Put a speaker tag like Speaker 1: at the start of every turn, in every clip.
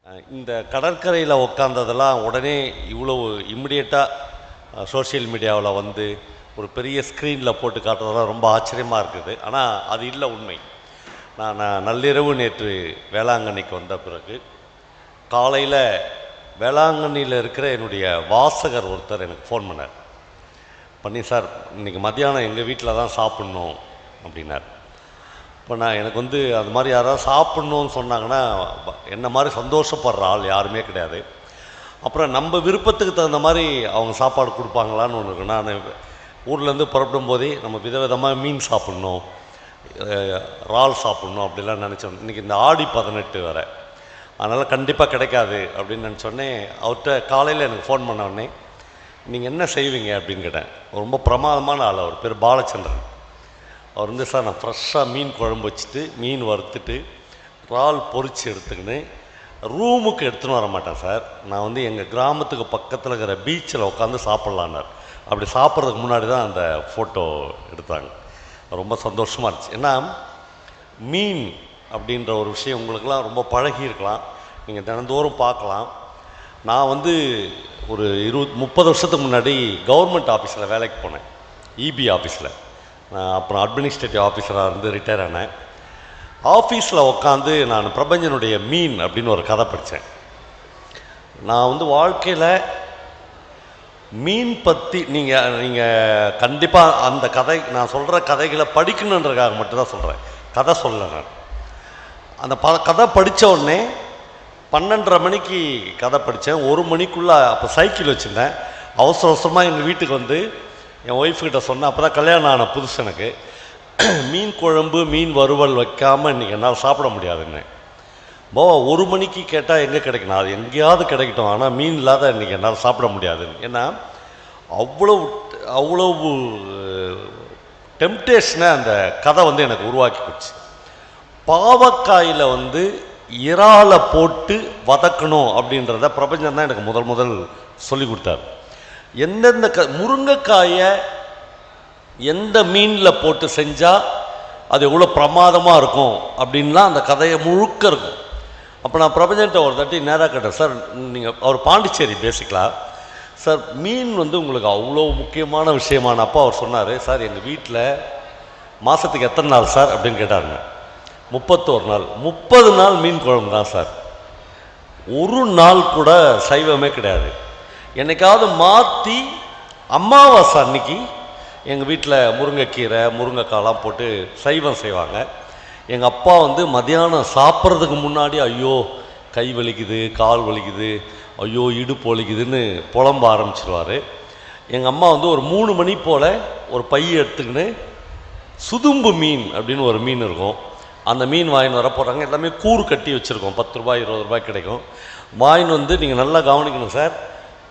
Speaker 1: இந்த கடற்கரையில் உட்காந்ததெல்லாம் உடனே இவ்வளோ இம்மிடியட்டாக சோஷியல் மீடியாவில் வந்து ஒரு பெரிய ஸ்க்ரீனில் போட்டு காட்டுறதெல்லாம் ரொம்ப ஆச்சரியமாக இருக்குது. ஆனால் அது இல்லை உண்மை. நான் நள்ளிரவு நேற்று வேளாங்கண்ணிக்கு வந்த பிறகு காலையில் வேளாங்கண்ணியில் இருக்கிற என்னுடைய வாசகர் ஒருத்தர் எனக்கு ஃபோன் பண்ணி, சார் இன்றைக்கி மத்தியானம் எங்கள் வீட்டில் தான் சாப்பிட்ணும் அப்படின்னார். இப்போ எனக்கு வந்து அது மாதிரி யாராவது சாப்பிட்ணுன்னு சொன்னாங்கன்னா என்ன மாதிரி சந்தோஷப்படுற ஆள் யாருமே கிடையாது. அப்புறம் நம்ம விருப்பத்துக்கு தகுந்த மாதிரி அவங்க சாப்பாடு கொடுப்பாங்களான்னு ஒன்று இருக்கு. நான் ஊர்லேருந்து புறப்படும் போதே நம்ம விதவிதமாக மீன் சாப்பிட்ணும், இறால் சாப்பிட்ணும் அப்படிலாம் நினச்சோம். இன்றைக்கி இந்த ஆடி 18 வேறு, அதனால் கண்டிப்பாக கிடைக்காது அப்படின்னு நினச்சோடனே அவர்கிட்ட காலையில் எனக்கு ஃபோன் பண்ண உடனே நீங்கள் என்ன செய்வீங்க அப்படின்னு கேட்டேன். ரொம்ப பிரமாதமான ஆள், அவர் பேர் பாலச்சந்திரன். அவர் வந்து, சார் நான் ஃப்ரெஷ்ஷாக மீன் குழம்பு வச்சுட்டு மீன் வறுத்துட்டு இறால் பொரித்து எடுத்துக்கின்னு ரூமுக்கு எடுத்துன்னு வர மாட்டேன் சார், நான் வந்து எங்கள் கிராமத்துக்கு பக்கத்தில் இருக்கிற பீச்சில் உட்காந்து சாப்பிட்லான்னார். அப்படி சாப்பிட்றதுக்கு முன்னாடி தான் அந்த ஃபோட்டோ எடுத்தாங்க. ரொம்ப சந்தோஷமாக இருந்துச்சு. ஏன்னா மீன் அப்படின்ற ஒரு விஷயம் உங்களுக்கெல்லாம் ரொம்ப பழகி இருக்கலாம், நீங்கள் தினந்தோறும் பார்க்கலாம். நான் வந்து ஒரு 30 வருஷத்துக்கு முன்னாடி கவர்மெண்ட் ஆஃபீஸில் வேலைக்கு போனேன், இபி ஆஃபீஸில். நான் அப்புறம் அட்மினிஸ்ட்ரேட்டிவ் ஆஃபீஸராக இருந்து ரிட்டையர் ஆனேன். ஆஃபீஸில் உட்காந்து நான் பிரபஞ்சனுடைய மீன் அப்படின்னு ஒரு கதை படித்தேன். நான் வந்து வாழ்க்கையில் மீன் பற்றி நீங்கள் கண்டிப்பாக அந்த கதை, நான் சொல்கிற கதைகளை படிக்கணுன்றதுக்காக மட்டும்தான் சொல்கிறேன், கதை சொல்லலை. நான் அந்த கதை படித்த உடனே 12:30 மணிக்கு கதை படித்தேன். 1 மணிக்குள்ளே அப்போ சைக்கிள் வச்சுருந்தேன். அவசர அவசரமாக எங்கள் வீட்டுக்கு வந்து என் ஒய்ஃப்கிட்ட சொன்னேன். அப்போ தான் கல்யாணம் ஆன புதுசு எனக்கு. மீன் குழம்பு மீன் வறுவல் வைக்காமல் இன்றைக்கி என்னால் சாப்பிட முடியாதுன்னு. 1 மணிக்கு கேட்டால் எங்கே கிடைக்கணும், அது எங்கேயாவது கிடைக்கட்டும், ஆனால் மீன் இல்லாத இன்றைக்கி என்னால் சாப்பிட முடியாதுன்னு. ஏன்னா அவ்வளவு டெம்டேஷனை அந்த கதை வந்து எனக்கு உருவாக்கி போச்சு. பாவக்காயில் வந்து இறாலை போட்டு வதக்கணும் அப்படின்றத பிரபஞ்சம் தான் எனக்கு முதல் சொல்லி கொடுத்தார். எந்தெந்த முருங்கைக்காயை எந்த மீனில் போட்டு செஞ்சால் அது எவ்வளோ பிரமாதமாக இருக்கும் அப்படின்லாம் அந்த கதையை முழுக்க இருக்கும். அப்போ நான் பிரபஞ்சன்ட்ட ஒரு தட்டி நேராக கேட்டேன், சார் நீங்கள், அவர் பாண்டிச்சேரி பேசிக்கலாம், சார் மீன் வந்து உங்களுக்கு அவ்வளோ முக்கியமான விஷயமான. அப்போ அவர் சொன்னார், சார் எங்கள் வீட்டில் மாதத்துக்கு எத்தனை நாள் சார் அப்படின்னு கேட்டாருங்க. 31 நாள். 30 நாள் மீன் குழம்பு தான் சார், ஒரு நாள் கூட சைவமே கிடையாது. என்னைக்காவது மாற்றி அமாவாசை அன்னைக்கு எங்கள் வீட்டில் முருங்கைக்கீரை முருங்கைக்காலாம் போட்டு சைவம் செய்வாங்க. எங்கள் அப்பா வந்து மத்தியானம் சாப்பிட்றதுக்கு முன்னாடி ஐயோ கை வலிக்குது, கால் வலிக்குது, ஐயோ இடுப்பு வலிக்குதுன்னு புலம்ப ஆரம்பிச்சிருவார். எங்கள் அம்மா வந்து ஒரு 3 மணி போல் ஒரு பையை எடுத்துக்கின்னு சுதும்பு மீன் அப்படின்னு ஒரு மீன் இருக்கும், அந்த மீன் வாங்கின்னு வர போகிறாங்க. எல்லாமே கூறு கட்டி வச்சுருக்கோம், 10 ரூபாய் 20 ரூபாய் கிடைக்கும். வாங்கின்னு வந்து, நீங்கள் நல்லா கவனிக்கணும் சார்,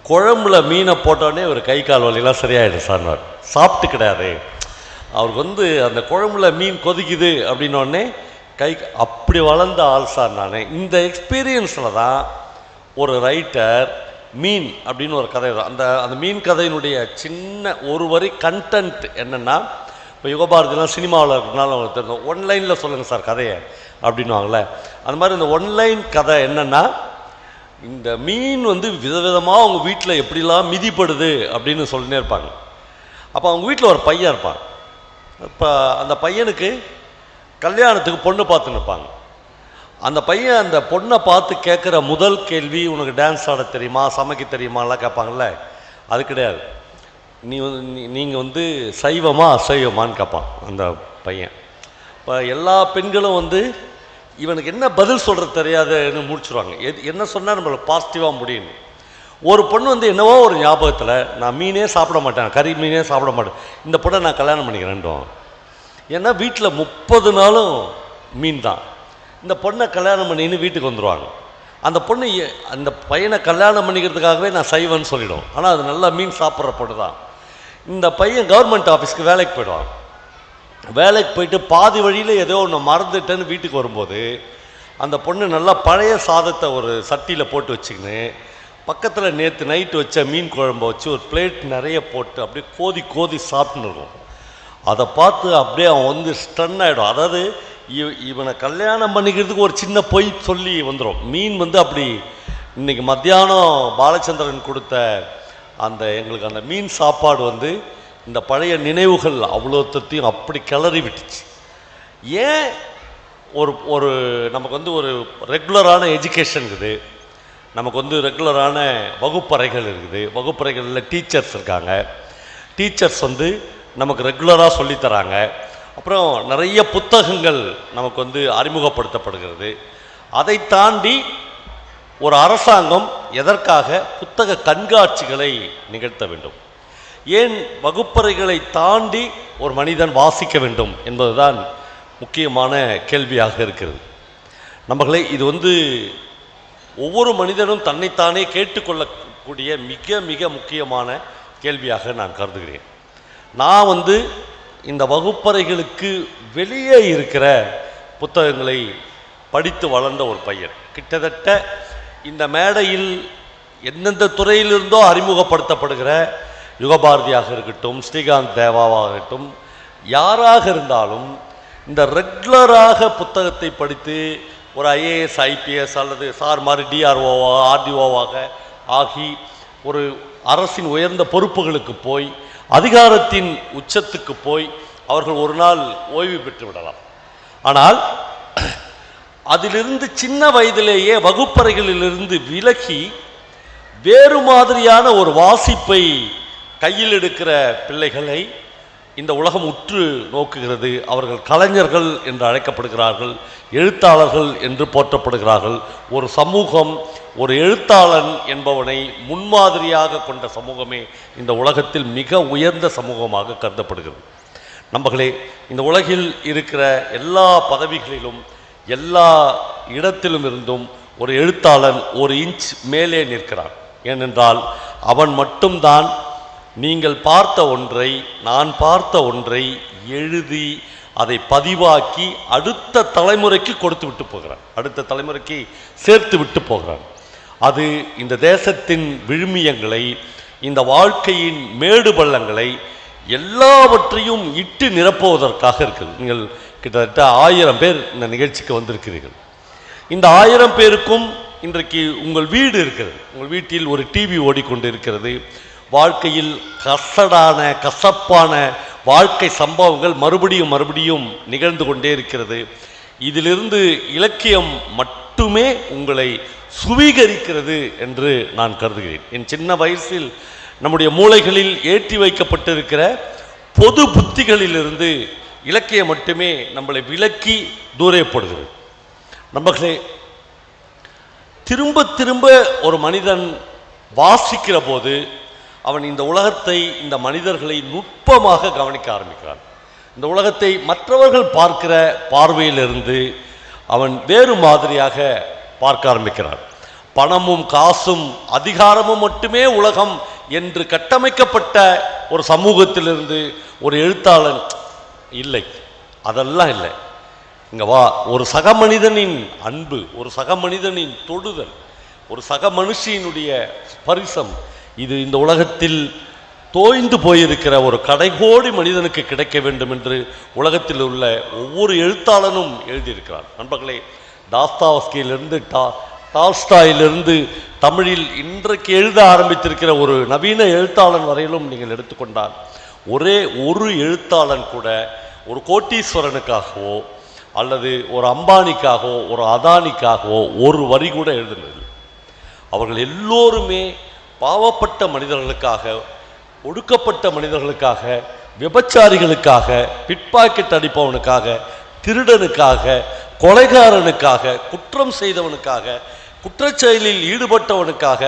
Speaker 1: குழம்புல மீனை போட்டோடனே ஒரு கை கால் வலிலாம் சரியாயிடும் சார். சாப்பிட்டு கிடையாது, அவருக்கு வந்து அந்த குழம்புல மீன் கொதிக்குது அப்படின்னோடனே அப்படி வளர்ந்த ஆள் சார் நான். இந்த எக்ஸ்பீரியன்ஸில் தான் ஒரு ரைட்டர் மீன் அப்படின்னு ஒரு கதை, அந்த மீன் கதையினுடைய சின்ன ஒரு வரி கண்டென்ட் என்னென்னா, இப்போ யுகபாரதிலாம் சினிமாவில் இருக்கிறனால அவங்களுக்கு தெரியும், ஒன்லைனில் சொல்லுங்கள் சார் கதையை அப்படின்வாங்களே, அந்த மாதிரி இந்த ஒன்லைன் கதை என்னென்னா, இந்த மீன் வந்து விதவிதமாக அவங்க வீட்டில் எப்படிலாம் மிதிப்படுது அப்படின்னு சொல்லினே இருப்பாங்க. அப்போ அவங்க வீட்டில் ஒரு பையன் இருப்பான். இப்போ அந்த பையனுக்கு கல்யாணத்துக்கு பொண்ணு பார்த்துன்னு இருப்பாங்க. அந்த பையன் அந்த பொண்ணை பார்த்து கேட்குற முதல் கேள்வி, உனக்கு டான்ஸ் ஆட தெரியுமா, சமைக்க தெரியுமாலாம் கேட்பாங்கள்ல, அது கிடையாது. நீங்கள் வந்து சைவமா அசைவமானு கேட்பான் அந்த பையன். இப்போ எல்லா பெண்களும் வந்து இவனுக்கு என்ன பதில் சொல்கிறது தெரியாதுன்னு முடிச்சுருவாங்க. என்ன சொன்னால் நம்மளுக்கு பாசிட்டிவாக முடியும். ஒரு பொண்ணு வந்து என்னவோ ஒரு ஞாபகத்தில், நான் மீனே சாப்பிட மாட்டேன், கறி மீனே சாப்பிட மாட்டேன், இந்த பொண்ணை நான் கல்யாணம் பண்ணிக்கிறேன்டுவோம். ஏன்னா வீட்டில் 30 நாளும் மீன் தான். இந்த பொண்ணை கல்யாணம் பண்ணின்னு வீட்டுக்கு வந்துடுவாங்க. அந்த பொண்ணு அந்த பையனை கல்யாணம் பண்ணிக்கிறதுக்காகவே நான் சைவன்னு சொல்லிவிடும், ஆனால் அது நல்லா மீன் சாப்பிட்ற பொண்ணு தான். இந்த பையன் கவர்மெண்ட் ஆஃபீஸ்க்கு வேலைக்கு போயிடுவான். வேலைக்கு போயிட்டு பாதி வழியில் ஏதோ ஒன்று மறந்துட்டேன்னு வீட்டுக்கு வரும்போது அந்த பொண்ணு நல்லா பழைய சாதத்தை ஒரு சட்டியில் போட்டு வச்சுக்கின்னு பக்கத்தில் நேற்று நைட்டு வச்ச மீன் குழம்பை வச்சு ஒரு பிளேட் நிறைய போட்டு அப்படியே கோதி சாப்பிட்டுன்னு இருக்கும். அதை பார்த்து அப்படியே அவன் வந்து ஸ்டன் ஆகிடும். அதாவது இவனை கல்யாணம் பண்ணிக்கிறதுக்கு ஒரு சின்ன பொய் சொல்லி வந்துடும். மீன் வந்து அப்படி இன்னைக்கு மத்தியானம் பாலச்சந்திரன் கொடுத்த அந்த எங்களுக்கு அந்த மீன் சாப்பாடு வந்து இந்த பழைய நினைவுகள் அவ்வளோத்தையும் அப்படி கிளறி விட்டுச்சு. ஏன் ஒரு நமக்கு வந்து ஒரு ரெகுலரான எஜுகேஷன் இருக்குது, நமக்கு வந்து ரெகுலரான வகுப்பறைகள் இருக்குது, வகுப்பறைகளில் டீச்சர்ஸ் இருக்காங்க, டீச்சர்ஸ் வந்து நமக்கு ரெகுலராக சொல்லித்தராங்க, அப்புறம் நிறைய புத்தகங்கள் நமக்கு வந்து அறிமுகப்படுத்தப்படுகிறது. அதை தாண்டி ஒரு அரசாங்கம் எதற்காக புத்தக கண்காட்சிகளை நிகழ்த்த வேண்டும்? ஏன் வகுப்பறைகளை தாண்டி ஒரு மனிதன் வாசிக்க வேண்டும் என்பதுதான் முக்கியமான கேள்வியாக இருக்கிறது. நம்மளே இது வந்து ஒவ்வொரு மனிதனும் தன்னைத்தானே கேட்டுக்கொள்ளக்கூடிய மிக மிக முக்கியமான கேள்வியாக நான் கருதுகிறேன். நான் வந்து இந்த வகுப்பறைகளுக்கு வெளியே இருக்கிற புத்தகங்களை படித்து வளர்ந்த ஒரு பையன். கிட்டத்தட்ட இந்த மேடையில் எந்தெந்த துறையிலிருந்தோ அறிமுகப்படுத்தப்படுகிற யுகபாரதியாக இருக்கட்டும், ஸ்ரீகாந்த் தேவாவாக இருக்கட்டும், யாராக இருந்தாலும் இந்த ரெகுலராக புத்தகத்தை படித்து ஒரு ஐஏஎஸ் ஐபிஎஸ் அல்லது சார் மாதிரி டிஆர்ஓவாக ஆர்டிஓவாக ஆகி ஒரு அரசின் உயர்ந்த பொறுப்புகளுக்கு போய் அதிகாரத்தின் உச்சத்துக்கு போய் அவர்கள் ஒரு நாள் ஓய்வு பெற்று விடலாம். ஆனால் அதிலிருந்து சின்ன வயதிலேயே வகுப்பறைகளிலிருந்து விலகி வேறு மாதிரியான ஒரு வாசிப்பை கையில் எடுக்கிற பிள்ளைகளை இந்த உலகம் உற்று நோக்குகிறது. அவர்கள் கலைஞர்கள் என்று அழைக்கப்படுகிறார்கள், எழுத்தாளர்கள் என்று போற்றப்படுகிறார்கள். ஒரு சமூகம் ஒரு எழுத்தாளன் என்பவனை முன்மாதிரியாக கொண்ட சமூகமே இந்த உலகத்தில் மிக உயர்ந்த சமூகமாக கருதப்படுகிறது. நண்பர்களே, இந்த உலகில் இருக்கிற எல்லா பதவிகளிலும் எல்லா இடத்திலும் இருந்தும் ஒரு எழுத்தாளன் ஒரு இன்ச் மேலே நிற்கிறான். ஏனென்றால் அவன் மட்டும்தான் நீங்கள் பார்த்த ஒன்றை, நான் பார்த்த ஒன்றை எழுதி அதை பதிவாக்கி அடுத்த தலைமுறைக்கு கொடுத்து விட்டு போகிறான், அடுத்த தலைமுறைக்கு சேர்த்து விட்டு போகிறான். அது இந்த தேசத்தின் விழுமியங்களை, இந்த வாழ்க்கையின் மேடு பள்ளங்களை எல்லாவற்றையும் இட்டு நிரப்புவதற்காக இருக்குது. நீங்கள் கிட்டத்தட்ட 1000 பேர் இந்த நிகழ்ச்சிக்கு வந்திருக்கிறீர்கள். இந்த 1000 பேருக்கும் இன்றைக்கு உங்கள் வீடு இருக்கிறது, உங்கள் வீட்டில் ஒரு டிவி ஓடிக்கொண்டு இருக்கிறது. வாழ்க்கையில் கசப்பான வாழ்க்கை சம்பவங்கள் மறுபடியும் மறுபடியும் நிகழ்ந்து கொண்டே இருக்கிறது. இதிலிருந்து இலக்கியம் மட்டுமே உங்களை சுவீகரிக்கிறது என்று நான் கருதுகிறேன். என் சின்ன வயசில் நம்முடைய மூளைகளில் ஏற்றி வைக்கப்பட்டிருக்கிற பொது புத்திகளிலிருந்து இலக்கியம் மட்டுமே நம்மளை விலக்கி தூரப்படுகிறது. நம்மளே திரும்ப திரும்ப ஒரு மனிதன் வாசிக்கிற போது அவன் இந்த உலகத்தை, இந்த மனிதர்களை நுட்பமாக கவனிக்க ஆரம்பிக்கிறான். இந்த உலகத்தை மற்றவர்கள் பார்க்கிற பார்வையிலிருந்து அவன் வேறு மாதிரியாக பார்க்க ஆரம்பிக்கிறான். பணமும் காசும் அதிகாரமும் மட்டுமே உலகம் என்று கட்டமைக்கப்பட்ட ஒரு சமூகத்திலிருந்து ஒரு எழுத்தாளன் இல்லை, அதெல்லாம் இல்லை. இங்க வா, ஒரு சக மனிதனின் அன்பு, ஒரு சக மனிதனின் தொடுதல், ஒரு சக மனுஷியினுடைய ஸ்பரிசம், இது இந்த உலகத்தில் தோய்ந்து போயிருக்கிற ஒரு கடைகோடி மனிதனுக்கு கிடைக்க வேண்டும் என்று உலகத்தில் உள்ள ஒவ்வொரு எழுத்தாளனும் எழுதியிருக்கிறார். நண்பர்களே, தாஸ்தாவஸ்கியிலிருந்து டால்ஸ்டாயிலிருந்து தமிழில் இன்றைக்கு எழுத ஆரம்பித்திருக்கிற ஒரு நவீன எழுத்தாளன் வரையிலும் நீங்கள் எடுத்துக்கொண்டால் ஒரே ஒரு எழுத்தாளன் கூட ஒரு கோட்டீஸ்வரனுக்காகவோ அல்லது ஒரு அம்பானிக்காகவோ ஒரு அதானிக்காகவோ ஒரு வரி கூட எழுதுனதில்லை. அவர்கள் எல்லோருமே பாவப்பட்ட மனிதர்களுக்காக, ஒடுக்கப்பட்ட மனிதர்களுக்காக, விபச்சாரிகளுக்காக, பிட்பாக்கெட் அடிப்பவனுக்காக, திருடனுக்காக, கொலைகாரனுக்காக, குற்றம் செய்தவனுக்காக, குற்றச்செயலில் ஈடுபட்டவனுக்காக,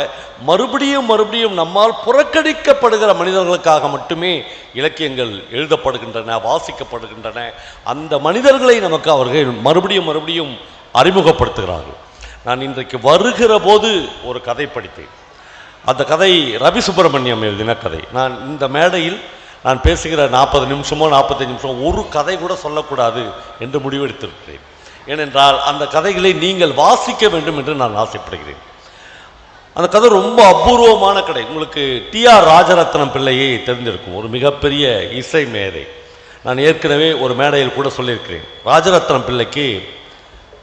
Speaker 1: மறுபடியும் மறுபடியும் நம்மால் புறக்கணிக்கப்படுகிற மனிதர்களுக்காக மட்டுமே இலக்கியங்கள் எழுதப்படுகின்றன, வாசிக்கப்படுகின்றன. அந்த மனிதர்களை நமக்கு அவர்கள் மறுபடியும் மறுபடியும் அறிமுகப்படுத்துகிறார்கள். நான் இன்றைக்கு வருகிற போது ஒரு கதை படித்தேன். அந்த கதை ரவி சுப்பிரமணியம் எழுதின கதை. நான் இந்த மேடையில் நான் பேசுகிற 40 நிமிஷமோ 45 நிமிஷமோ ஒரு கதை கூட சொல்லக்கூடாது என்று முடிவெடுத்திருக்கிறேன். ஏனென்றால் அந்த கதைகளை நீங்கள் வாசிக்க வேண்டும் என்று நான் ஆசைப்படுகிறேன். அந்த கதை ரொம்ப அபூர்வமான கதை. உங்களுக்கு டிஆர் ராஜரத்னம் பிள்ளையை தெரிந்திருக்கும், ஒரு மிகப்பெரிய இசை மேதை. நான் ஏற்கனவே ஒரு மேடையில் கூட சொல்லியிருக்கிறேன். ராஜரத்னம் பிள்ளைக்கு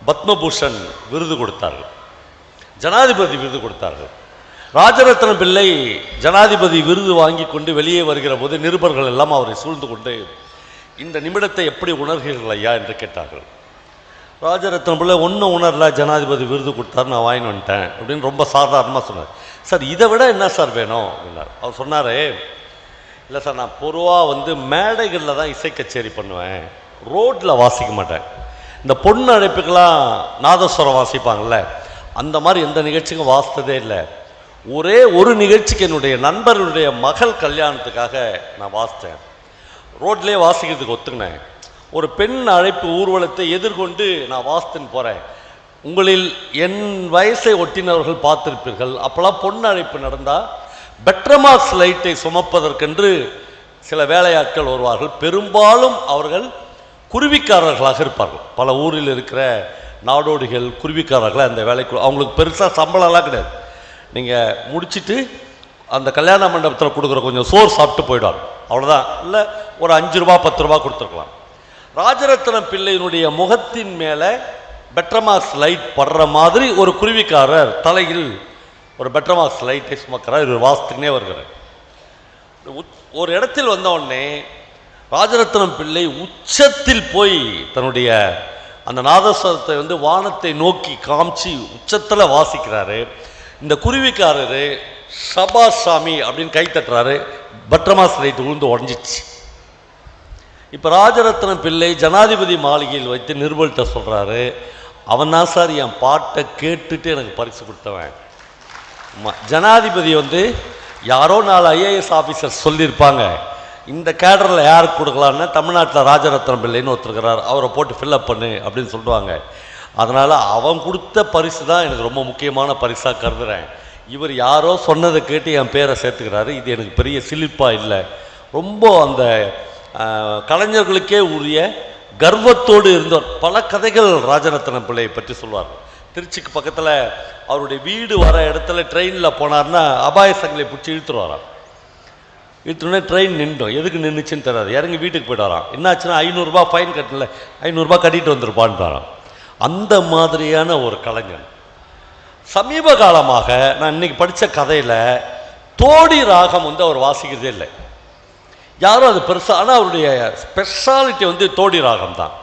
Speaker 1: பத்மபூஷன் விருது கொடுத்தார்கள், ஜனாதிபதி விருது கொடுத்தார்கள். ராஜரத்னம் பிள்ளை ஜனாதிபதி விருது வாங்கி கொண்டு வெளியே வருகிற போது நிருபர்கள் எல்லாம் அவரை சூழ்ந்து கொண்டு இந்த நிமிடத்தை எப்படி உணர்கிறீர்கள் ஐயா என்று கேட்டார்கள். ராஜரத்னம் பிள்ளை ஒன்றும் உணரல, ஜனாதிபதி விருது கொடுத்தாரு, நான் வாங்கி வந்துட்டேன் அப்படின்னு ரொம்ப சாதாரணமாக சொன்னார். சார் இதை விட என்ன சார் வேணும் அப்படின்னார். அவர் சொன்னார், இல்லை சார் நான் பொதுவாக மேடைகளில் தான் இசை கச்சேரி பண்ணுவேன், ரோட்டில் வாசிக்க மாட்டேன். இந்த பொண்ணு அழைப்புக்கெல்லாம் நாதஸ்வரம் வாசிப்பாங்கள்ல, அந்த மாதிரி எந்த நிகழ்ச்சிக்கும் வாசித்ததே இல்லை. ஒரே ஒரு நிகழ்ச்சிக்கு என்னுடைய நண்பர்களுடைய மகள் கல்யாணத்துக்காக நான் வாசித்தேன், ரோட்லேயே வாசிக்கிறதுக்கு ஒத்துக்கினேன். ஒரு பெண் அழைப்பு ஊர்வலத்தை எதிர்கொண்டு நான் வாசித்துன்னு போகிறேன். உங்களில் என் வயசை ஒட்டினவர்கள் பார்த்திருப்பீர்கள், அப்போல்லாம் பொண்ணு அழைப்பு நடந்தால் பெட்ரமார்க்ஸ் லைட்டை சுமப்பதற்கென்று சில வேலையாட்கள் வருவார்கள். பெரும்பாலும் அவர்கள் குருவிக்காரர்களாக இருப்பார்கள். பல ஊரில் இருக்கிற நாடோடிகள் குருவிக்காரர்கள் அந்த வேலைக்கு, அவங்களுக்கு பெருசாக சம்பளம்லாம் கிடையாது. நீங்கள் முடிச்சுட்டு அந்த கல்யாண மண்டபத்தில் கொடுக்குற கொஞ்சம் சோறு சாப்பிட்டு போயிடுவாங்க, அவ்வளோதான். இல்லை ஒரு 5 ரூபா 10 ரூபா கொடுத்துருக்கலாம். ராஜரத்னம் பிள்ளையினுடைய முகத்தின் மேலே பெட்ரமார்க்ஸ் லைட் படுற மாதிரி ஒரு குருவிக்காரர் தலையில் ஒரு பெட்ரமார்க்ஸ் லைட்டை சுமக்கிறார். இவர் வாசத்துக்குனே வருகிறார். ஒரு இடத்தில் வந்த உடனே ராஜரத்னம் பிள்ளை உச்சத்தில் போய் தன்னுடைய அந்த நாதஸ்வரத்தை வானத்தை நோக்கி காமிச்சு உச்சத்தில் வாசிக்கிறாரு. இந்த குருவிக்காரரு சபாஷ் சாமி அப்படின்னு கை தட்டுறாரு. பெட்ரமார்க்ஸ் லைட் விழுந்து உடஞ்சிச்சு. இப்போ ராஜரத்னம் பிள்ளை ஜனாதிபதி மாளிகையில் வைத்து நிருபர்கிட்ட சொல்கிறாரு, அவன் தான் சார் என் பாட்டை கேட்டுட்டு எனக்கு பரிசு கொடுத்தவன். ஜனாதிபதி யாரோ 4 IAS ஆஃபீஸர் சொல்லியிருப்பாங்க, இந்த கேடரில் யாருக்கு கொடுக்கலான்னு தமிழ்நாட்டில் ராஜரத்னம் பிள்ளைன்னு ஒருத்தருக்கிறார், அவரை போட்டு ஃபில்லப் பண்ணு அப்படின்னு சொல்லுவாங்க. அதனால் அவன் கொடுத்த பரிசு தான் எனக்கு ரொம்ப முக்கியமான பரிசாக கருதுகிறேன். இவர் யாரோ சொன்னதை கேட்டு என் பேரை சேர்த்துக்கிறாரு, இது எனக்கு பெரிய சிலிப்பாக இல்லை. ரொம்ப அந்த கலைஞர்களுக்கே உரிய கர்வத்தோடு இருந்தவர். பல கதைகள் ராஜரத்னம் பிள்ளையை பற்றி சொல்வார். திருச்சிக்கு பக்கத்தில் அவருடைய வீடு வர இடத்துல ட்ரெயினில் போனார்னா அபாய சங்கிலியை பிடிச்சி இழுத்துருவாராம். இழுத்துனே ட்ரெயின் நின்றோம், எதுக்கு நின்றுச்சுன்னு தெரியாது, இறங்கி வீட்டுக்கு போய்ட்டு வரான். என்னாச்சுன்னா 500 ரூபா ஃபைன் கட்டல, 500 ரூபா கட்டிட்டு வந்துருப்பான்றாராம். அந்த மாதிரியான ஒரு கலைஞன். சமீப காலமாக நான் இன்னைக்கு படித்த கதையில் தோடி ராகம் அவர் வாசிக்கிறதே இல்லை, யாரும் அது பெருசாக. ஆனால் அவருடைய ஸ்பெஷாலிட்டி தோடி ராகம் தான்.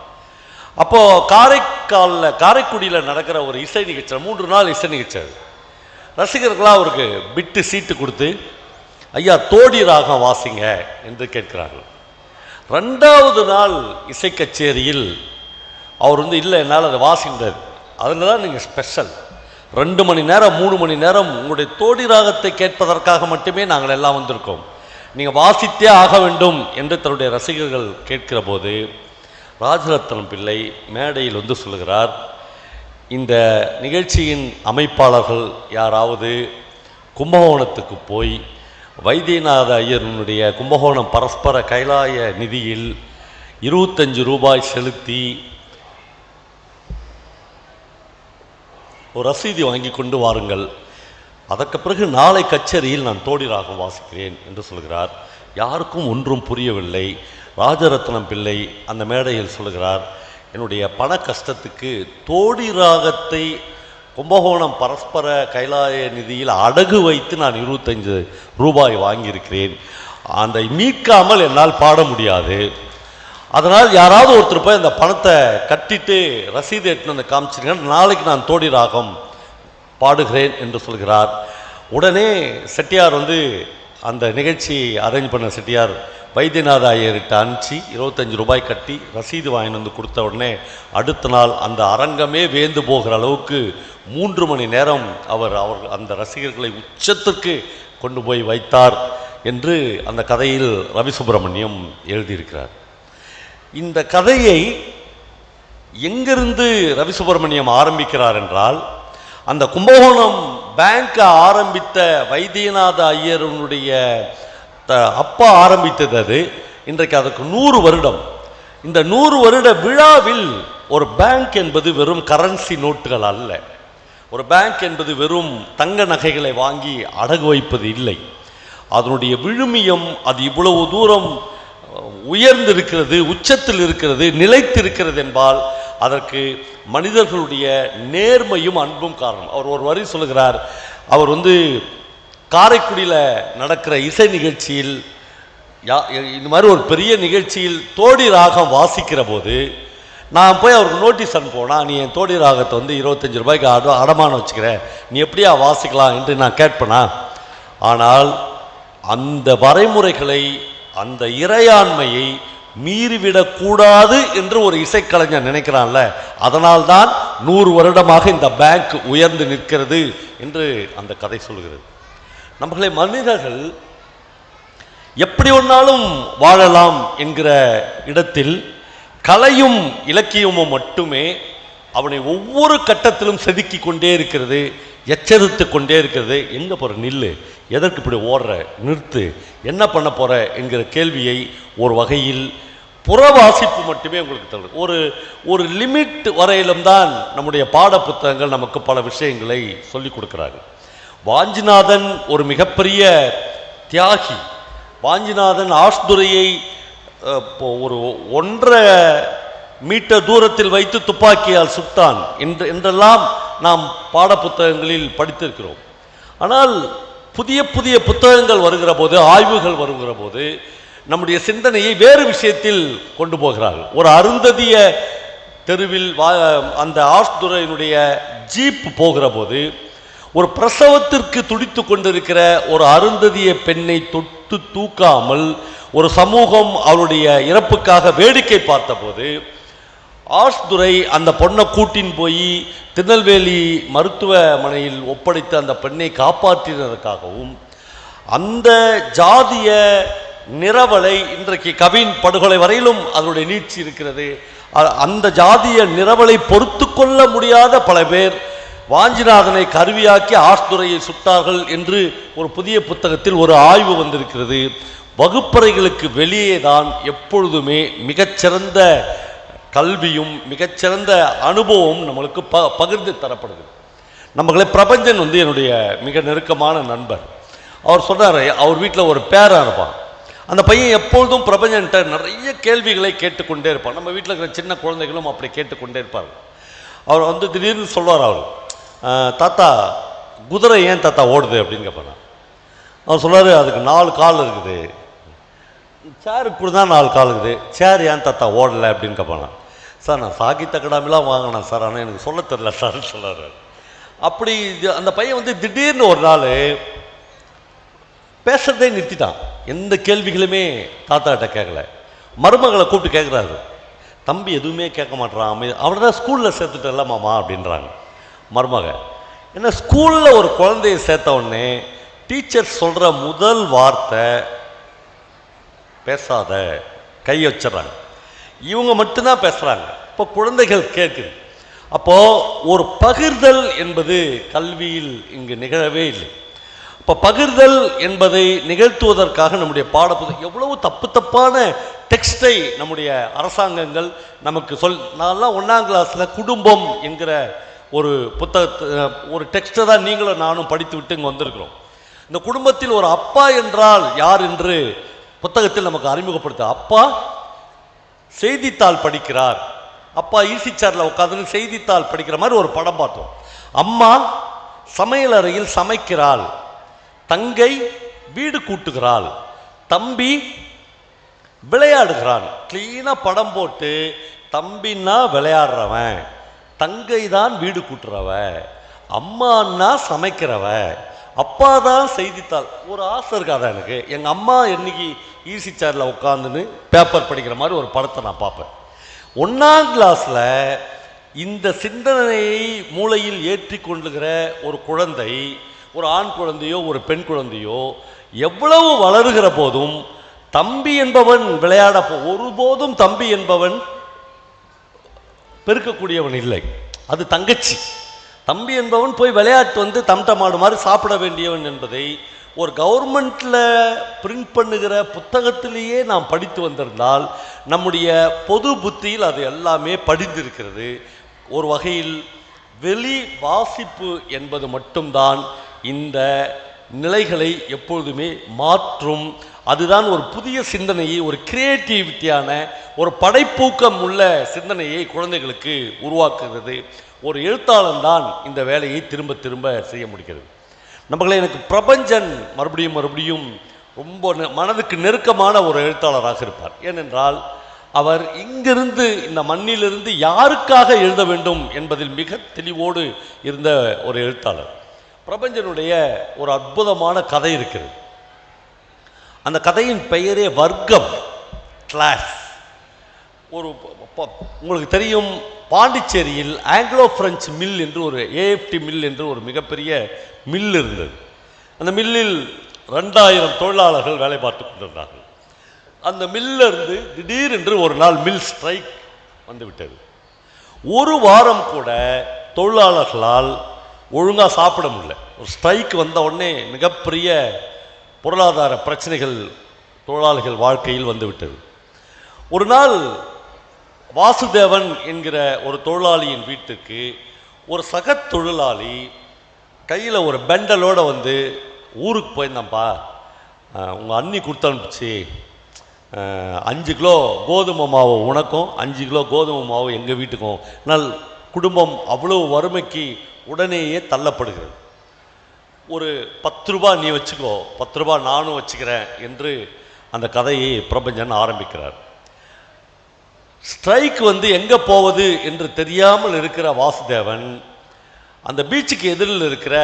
Speaker 1: அப்போது காரைக்குடியில் நடக்கிற ஒரு இசை நிகழ்ச்சி, 3 நாள் இசை நிகழ்ச்சி. அது ரசிகர்களாக அவருக்கு பிட்டு சீட்டு கொடுத்து, ஐயா தோடி ராகம் வாசிங்க என்று கேட்கிறார்கள். 2வது நாள் இசை கச்சேரியில் அவர் இல்லை என்னால் அதை வாசிக்கிறார். அதில் தான் நீங்கள் ஸ்பெஷல் 2 மணி நேரம் 3 மணி நேரம் உங்களுடைய தோடி ராகத்தை கேட்பதற்காக மட்டுமே நாங்கள் எல்லாம் வந்திருக்கோம், நீங்கள் வாசித்தே ஆக வேண்டும் என்று தன்னுடைய ரசிகர்கள் கேட்கிற போது ராஜரத்னம் பிள்ளை மேடையில் சொல்லுகிறார், இந்த நிகழ்ச்சியின் அமைப்பாளர்கள் யாராவது கும்பகோணத்துக்கு போய் வைத்தியநாத ஐயருடைய கும்பகோணம் பரஸ்பர கைலாய நிதியில் 25 ரூபாய் செலுத்தி ஒரு ரசீதி வாங்கி கொண்டு வாருங்கள், அதற்கு பிறகு நாளை கச்சேரியில் நான் தோடி ராகம் வாசிக்கிறேன் என்று சொல்கிறார். யாருக்கும் ஒன்றும் புரியவில்லை. ராஜரத்னம் பிள்ளை அந்த மேடையில் சொல்கிறார், என்னுடைய பண கஷ்டத்துக்கு தோடி ராகத்தை கும்பகோணம் பரஸ்பர கைலாய நிதியில் அடகு வைத்து நான் 25 ரூபாய் வாங்கியிருக்கிறேன், அதை மீட்காமல் என்னால் பாட முடியாது, அதனால் யாராவது ஒருத்தர் போய் அந்த பணத்தை கட்டிட்டு ரசீது எடுத்துன்னு காமிச்சிருங்க, நாளைக்கு நான் தோடி ராகம் பாடுகிறேன் என்று சொல்கிறார். உடனே செட்டியார் அந்த நிகழ்ச்சி அரேஞ்ச் பண்ண செட்டியார் வைத்தியநாத ஐயர்கிட்ட அனுப்பிச்சு 25 ரூபாய் கட்டி ரசீது வாங்கி கொடுத்த உடனே அடுத்த நாள் அந்த அரங்கமே வேந்து போகிற அளவுக்கு 3 மணி நேரம் அவர் அந்த ரசிகர்களை உச்சத்திற்கு கொண்டு போய் வைத்தார் என்று அந்த கதையில் ரவி சுப்பிரமணியம் எழுதியிருக்கிறார். இந்த கதையை எங்கிருந்து ரவி சுப்பிரமணியம் ஆரம்பிக்கிறார் என்றால், அந்த கும்பகோணம் பேங்கை ஆரம்பித்த வைத்தியநாத ஐயருடைய அப்பா ஆரம்பித்தது. அது இன்றைக்கு அதுக்கு 100 வருடம். இந்த 100 வருட விழாவில் ஒரு பேங்க் என்பது வெறும் கரன்சி நோட்டுகள் அல்ல, ஒரு பேங்க் என்பது வெறும் தங்க நகைகளை வாங்கி அடகு வைப்பது இல்லை. அதனுடைய விழுமியம், அது இவ்வளவு தூரம் உயர்ந்திருக்கிறது, உச்சத்தில் இருக்கிறது, நிலைத்திருக்கிறது என்பால் அதற்கு மனிதர்களுடைய நேர்மையும் அன்பும் காரணம். அவர் ஒரு வரி சொல்லுகிறார். அவர் காரைக்குடியில் நடக்கிற இசை நிகழ்ச்சியில், இந்த மாதிரி ஒரு பெரிய நிகழ்ச்சியில் தோடி ராகம் வாசிக்கிற போது நான் போய் அவருக்கு நோட்டீஸ் அனுப்போனா, நீ என் தோடி ராகத்தை 25 ரூபாய்க்கு அடமானம் வச்சுக்கிறேன், நீ எப்படியா வாசிக்கலாம் என்று நான் கேட்பேனா? ஆனால் அந்த வரைமுறைகளை, அந்த இறையாண்மையை மீறிவிடக்கூடாது என்று ஒரு இசைக்கலைஞர் நினைக்கிறான்ல, அதனால்தான் 100 வருடமாக இந்த பேங்க் உயர்ந்து நிற்கிறது என்று அந்த கதை சொல்கிறது. நம்மளை மனிதர்கள் எப்படி ஒன்றாலும் வாழலாம் என்கிற இடத்தில் கலையும் இலக்கியமும் மட்டுமே அவனை ஒவ்வொரு கட்டத்திலும் செதுக்கி கொண்டே இருக்கிறது, எச்சரித்து கொண்டே இருக்கிறது. எங்கே போகிற, நில்லு, எதற்கு இப்படி ஓடுற, நிறுத்து, என்ன பண்ண போகிற என்கிற கேள்வியை ஒரு வகையில் புறவாசிப்பு மட்டுமே உங்களுக்கு தரும். ஒரு லிமிட் வரையிலும் தான் நம்முடைய பாட புத்தகங்கள் நமக்கு பல விஷயங்களை சொல்லிக் கொடுக்கிறார்கள். வாஞ்சிநாதன் ஒரு மிகப்பெரிய தியாகி. வாஞ்சிநாதன் ஆஷ்துரையை ஒரு 1.5 மீட்டர் தூரத்தில் வைத்து துப்பாக்கியால் சுட்டான் என்றெல்லாம் நாம் பாட புத்தகங்களில் படித்திருக்கிறோம். ஆனால் புதிய புதிய புத்தகங்கள் வருகிற போது, ஆய்வுகள் வருகிற போது நம்முடைய சிந்தனையை வேறு விஷயத்தில் கொண்டு போகிறார்கள். ஒரு அருந்ததிய தெருவில் அந்த ஆஷ்துரையினுடைய ஜீப் போகிற போது ஒரு பிரசவத்திற்கு துடித்து கொண்டிருக்கிற ஒரு அருந்ததிய பெண்ணை தொட்டு தூக்காமல் ஒரு சமூகம் அவருடைய இறப்புக்காக வேடிக்கை பார்த்த போது, ஆஷ்துரை அந்த பொண்ணை கூட்டின் போய் திருநெல்வேலி மருத்துவமனையில் ஒப்படைத்து அந்த பெண்ணை காப்பாற்றினதற்காகவும், அந்த ஜாதிய நிறவலை, இன்றைக்கு கவின் படுகொலை வரையிலும் அதனுடைய நீட்சி இருக்கிறது, அந்த ஜாதிய நிறவலை பொறுத்து கொள்ள முடியாத பல பேர் வாஞ்சிநாதனை கருவியாக்கி ஆஷ்துரையை சுட்டார்கள் என்று ஒரு புதிய புத்தகத்தில் ஒரு ஆய்வு வந்திருக்கிறது. வகுப்பறைகளுக்கு வெளியே தான் எப்பொழுதுமே மிகச்சிறந்த கல்வியும் மிகச்சிறந்த அனுபவம் நம்மளுக்கு பகிர்ந்து தரப்படுகிறது. நம்மளே பிரபஞ்சன் என்னுடைய மிக நெருக்கமான நண்பர். அவர் சொன்னார், அவர் வீட்டில் ஒரு பேரா இருப்பான். அந்த பையன் எப்பொழுதும் பிரபஞ்சன்ட்ட நிறைய கேள்விகளை கேட்டுக்கொண்டே இருப்பான். நம்ம வீட்டில் இருக்கிற சின்ன குழந்தைகளும் அப்படி கேட்டுக்கொண்டே இருப்பார். அவர் திடீர்னு சொல்வார், அவர் தாத்தா குதிரை ஏன் தாத்தா ஓடுது அப்படின்னு கேட்பாங்க. அவர் சொல்வார், அதுக்கு 4 கால் இருக்குது, சேருக்கு கூட தான் 4 கால் இருக்குது, சேர் ஏன் தாத்தா ஓடலை அப்படின்னு கேட்பாங்க. சார் நான் சாகித்ய அகாடமிலாம் வாங்கினேன் சார், ஆனால் எனக்கு சொல்ல தெரியல சார்ன்னு சொல்லார். அப்படி அந்த பையன் திடீர்னு ஒரு நாள் பேசுறதே நிறுத்திட்டான். எந்த கேள்விகளுமே தாத்தாட்ட கேட்கல. மருமகளை கூப்பிட்டு கேட்குறாரு, தம்பி எதுவுமே கேட்க மாட்டான், அவனை தான் ஸ்கூலில் சேர்த்துட்டல மாமா அப்படின்றாங்க. மருமக என்ன, ஸ்கூலில் ஒரு குழந்தைய சேர்த்த உடனே டீச்சர் சொல்கிற முதல் வார்த்தை பேசாத, கை வச்சிடறாங்க. இவங்க மட்டும்தான் பேசுகிறாங்க. இப்போ குழந்தைகள் கேட்குது. அப்போது ஒரு பகிர்தல் என்பது கல்வியில் இங்கு நிகழவே இல்லை. இப்போ பகிர்தல் என்பதை நிகழ்த்துவதற்காக நம்முடைய பாடப்புத்தகம் எவ்வளவு தப்பான டெக்ஸ்டை நம்முடைய அரசாங்கங்கள் நமக்கு நான்லாம் 1ஆம் கிளாஸில் குடும்பம் என்கிற ஒரு புத்தகத்தை, ஒரு டெக்ஸ்ட்டை தான் நீங்களும் நானும் படித்து விட்டு இங்கே வந்திருக்கிறோம். இந்த குடும்பத்தில் ஒரு அப்பா என்றால் யார் என்று புத்தகத்தில் நமக்கு அறிமுகப்படுத்த, அப்பா செய்தித்தாள் படிக்கிறார், அப்பா ஈசி சேர்ல உட்காந்து செய்தித்தாள் படிக்கிற மாதிரி ஒரு படம் பார்த்தோம். அம்மா சமையலறையில் சமைக்கிறாள், தங்கை வீடு கூட்டுகிறாள், தம்பி விளையாடுகிறான். கிளீனா படம் போட்டு, தம்பின்னா விளையாடுறவன், தங்கை தான் வீடு கூட்டுறவ, அம்மான்னா சமைக்கிறவ, அப்பா தான் செய்தித்தாள். ஒரு ஆசை இருக்காதா எனக்கு, எங்கள் அம்மா என்னைக்கு ஈசி சேரில் உட்காந்துன்னு பேப்பர் படிக்கிற மாதிரி ஒரு படத்தை நான் பார்ப்பேன். 1ஆம் கிளாஸில் இந்த சிந்தனையை மூளையில் ஏற்றி கொள்ளுகிற ஒரு குழந்தை, ஒரு ஆண் குழந்தையோ ஒரு பெண் குழந்தையோ எவ்வளவு வளருகிற போதும் தம்பி என்பவன் விளையாட ஒருபோதும் தம்பி என்பவன் பெருக்கக்கூடியவன் இல்லை, அது தங்கச்சி. தம்பி என்பவன் போய் விளையாட்டு தம்டமாடு மாதிரி சாப்பிட வேண்டியவன் என்பதை ஒரு கவர்மெண்ட்ல பிரிண்ட் பண்ணுகிற புத்தகத்திலேயே நாம் படித்து வந்திருந்தால் நம்முடைய பொது புத்தியில் அது எல்லாமே படிந்திருக்கிறது. ஒரு வகையில் வெளி வாசிப்பு என்பது மட்டும்தான் இந்த நிலைகளை எப்பொழுதுமே மாற்றும். அதுதான் ஒரு புதிய சிந்தனையை, ஒரு கிரியேட்டிவிட்டியான, ஒரு படைப்பூக்கம் உள்ள சிந்தனையை குழந்தைகளுக்கு உருவாக்குகிறது. ஒரு எழுத்தாளன் தான் இந்த வேலையை திரும்ப திரும்ப செய்ய முடிகிறது. நம்மளே எனக்கு பிரபஞ்சன் மறுபடியும் மறுபடியும் ரொம்ப மனதுக்கு நெருக்கமான ஒரு எழுத்தாளராக இருப்பார். ஏனென்றால் அவர் இங்கிருந்து, இந்த மண்ணிலிருந்து யாருக்காக எழுத வேண்டும் என்பதில் மிக தெளிவோடு இருந்த ஒரு எழுத்தாளர். பிரபஞ்சனுடைய ஒரு அற்புதமான கதை இருக்கிறது. அந்த கதையின் பெயரே வர்க்கம், கிளாஸ். ஒரு உங்களுக்கு தெரியும், பாண்டிச்சேரியில் ஆங்கிலோ பிரெஞ்சு மில் என்று ஒரு ஏஎஃப்டி மில் என்று ஒரு மிகப்பெரிய மில் இருந்தது. அந்த மில்லில் 2000 தொழிலாளர்கள் வேலை பார்த்து கொண்டிருந்தார்கள். அந்த மில்லிருந்து திடீரென்று ஒரு நாள் மில் ஸ்ட்ரைக் வந்துவிட்டது. ஒரு வாரம் கூட தொழிலாளர்களால் ஒழுங்காக சாப்பிட முடியல. ஒரு ஸ்ட்ரைக் வந்த உடனே மிகப்பெரிய பொருளாதார பிரச்சனைகள் தொழிலாளிகள் வாழ்க்கையில் வந்துவிட்டது. ஒரு நாள் வாசுதேவன் என்கிற ஒரு தொழிலாளியின் வீட்டுக்கு ஒரு சக தொழிலாளி கையில் ஒரு பெண்டலோடு வந்து, ஊருக்கு போயிருந்தான்ப்பா, உங்கள் அண்ணி கொடுத்து அனுப்பிச்சு 5 கிலோ கோதுமை மாவு உனக்கும் 5 கிலோ கோதுமை மாவு எங்கள் வீட்டுக்கும். ஆனால் குடும்பம் அவ்வளோ வறுமைக்கு உடனேயே தள்ளப்படுகிறது. ஒரு 10 ரூபா நீ வச்சுக்கோ, 10 ரூபா நானும் வச்சுக்கிறேன் என்று அந்த கதையை பிரபஞ்சன் ஆரம்பிக்கிறார். ஸ்ட்ரைக் வந்து எங்கே போவது என்று தெரியாமல் இருக்கிற வாசுதேவன் அந்த பீச்சுக்கு எதிரில் இருக்கிற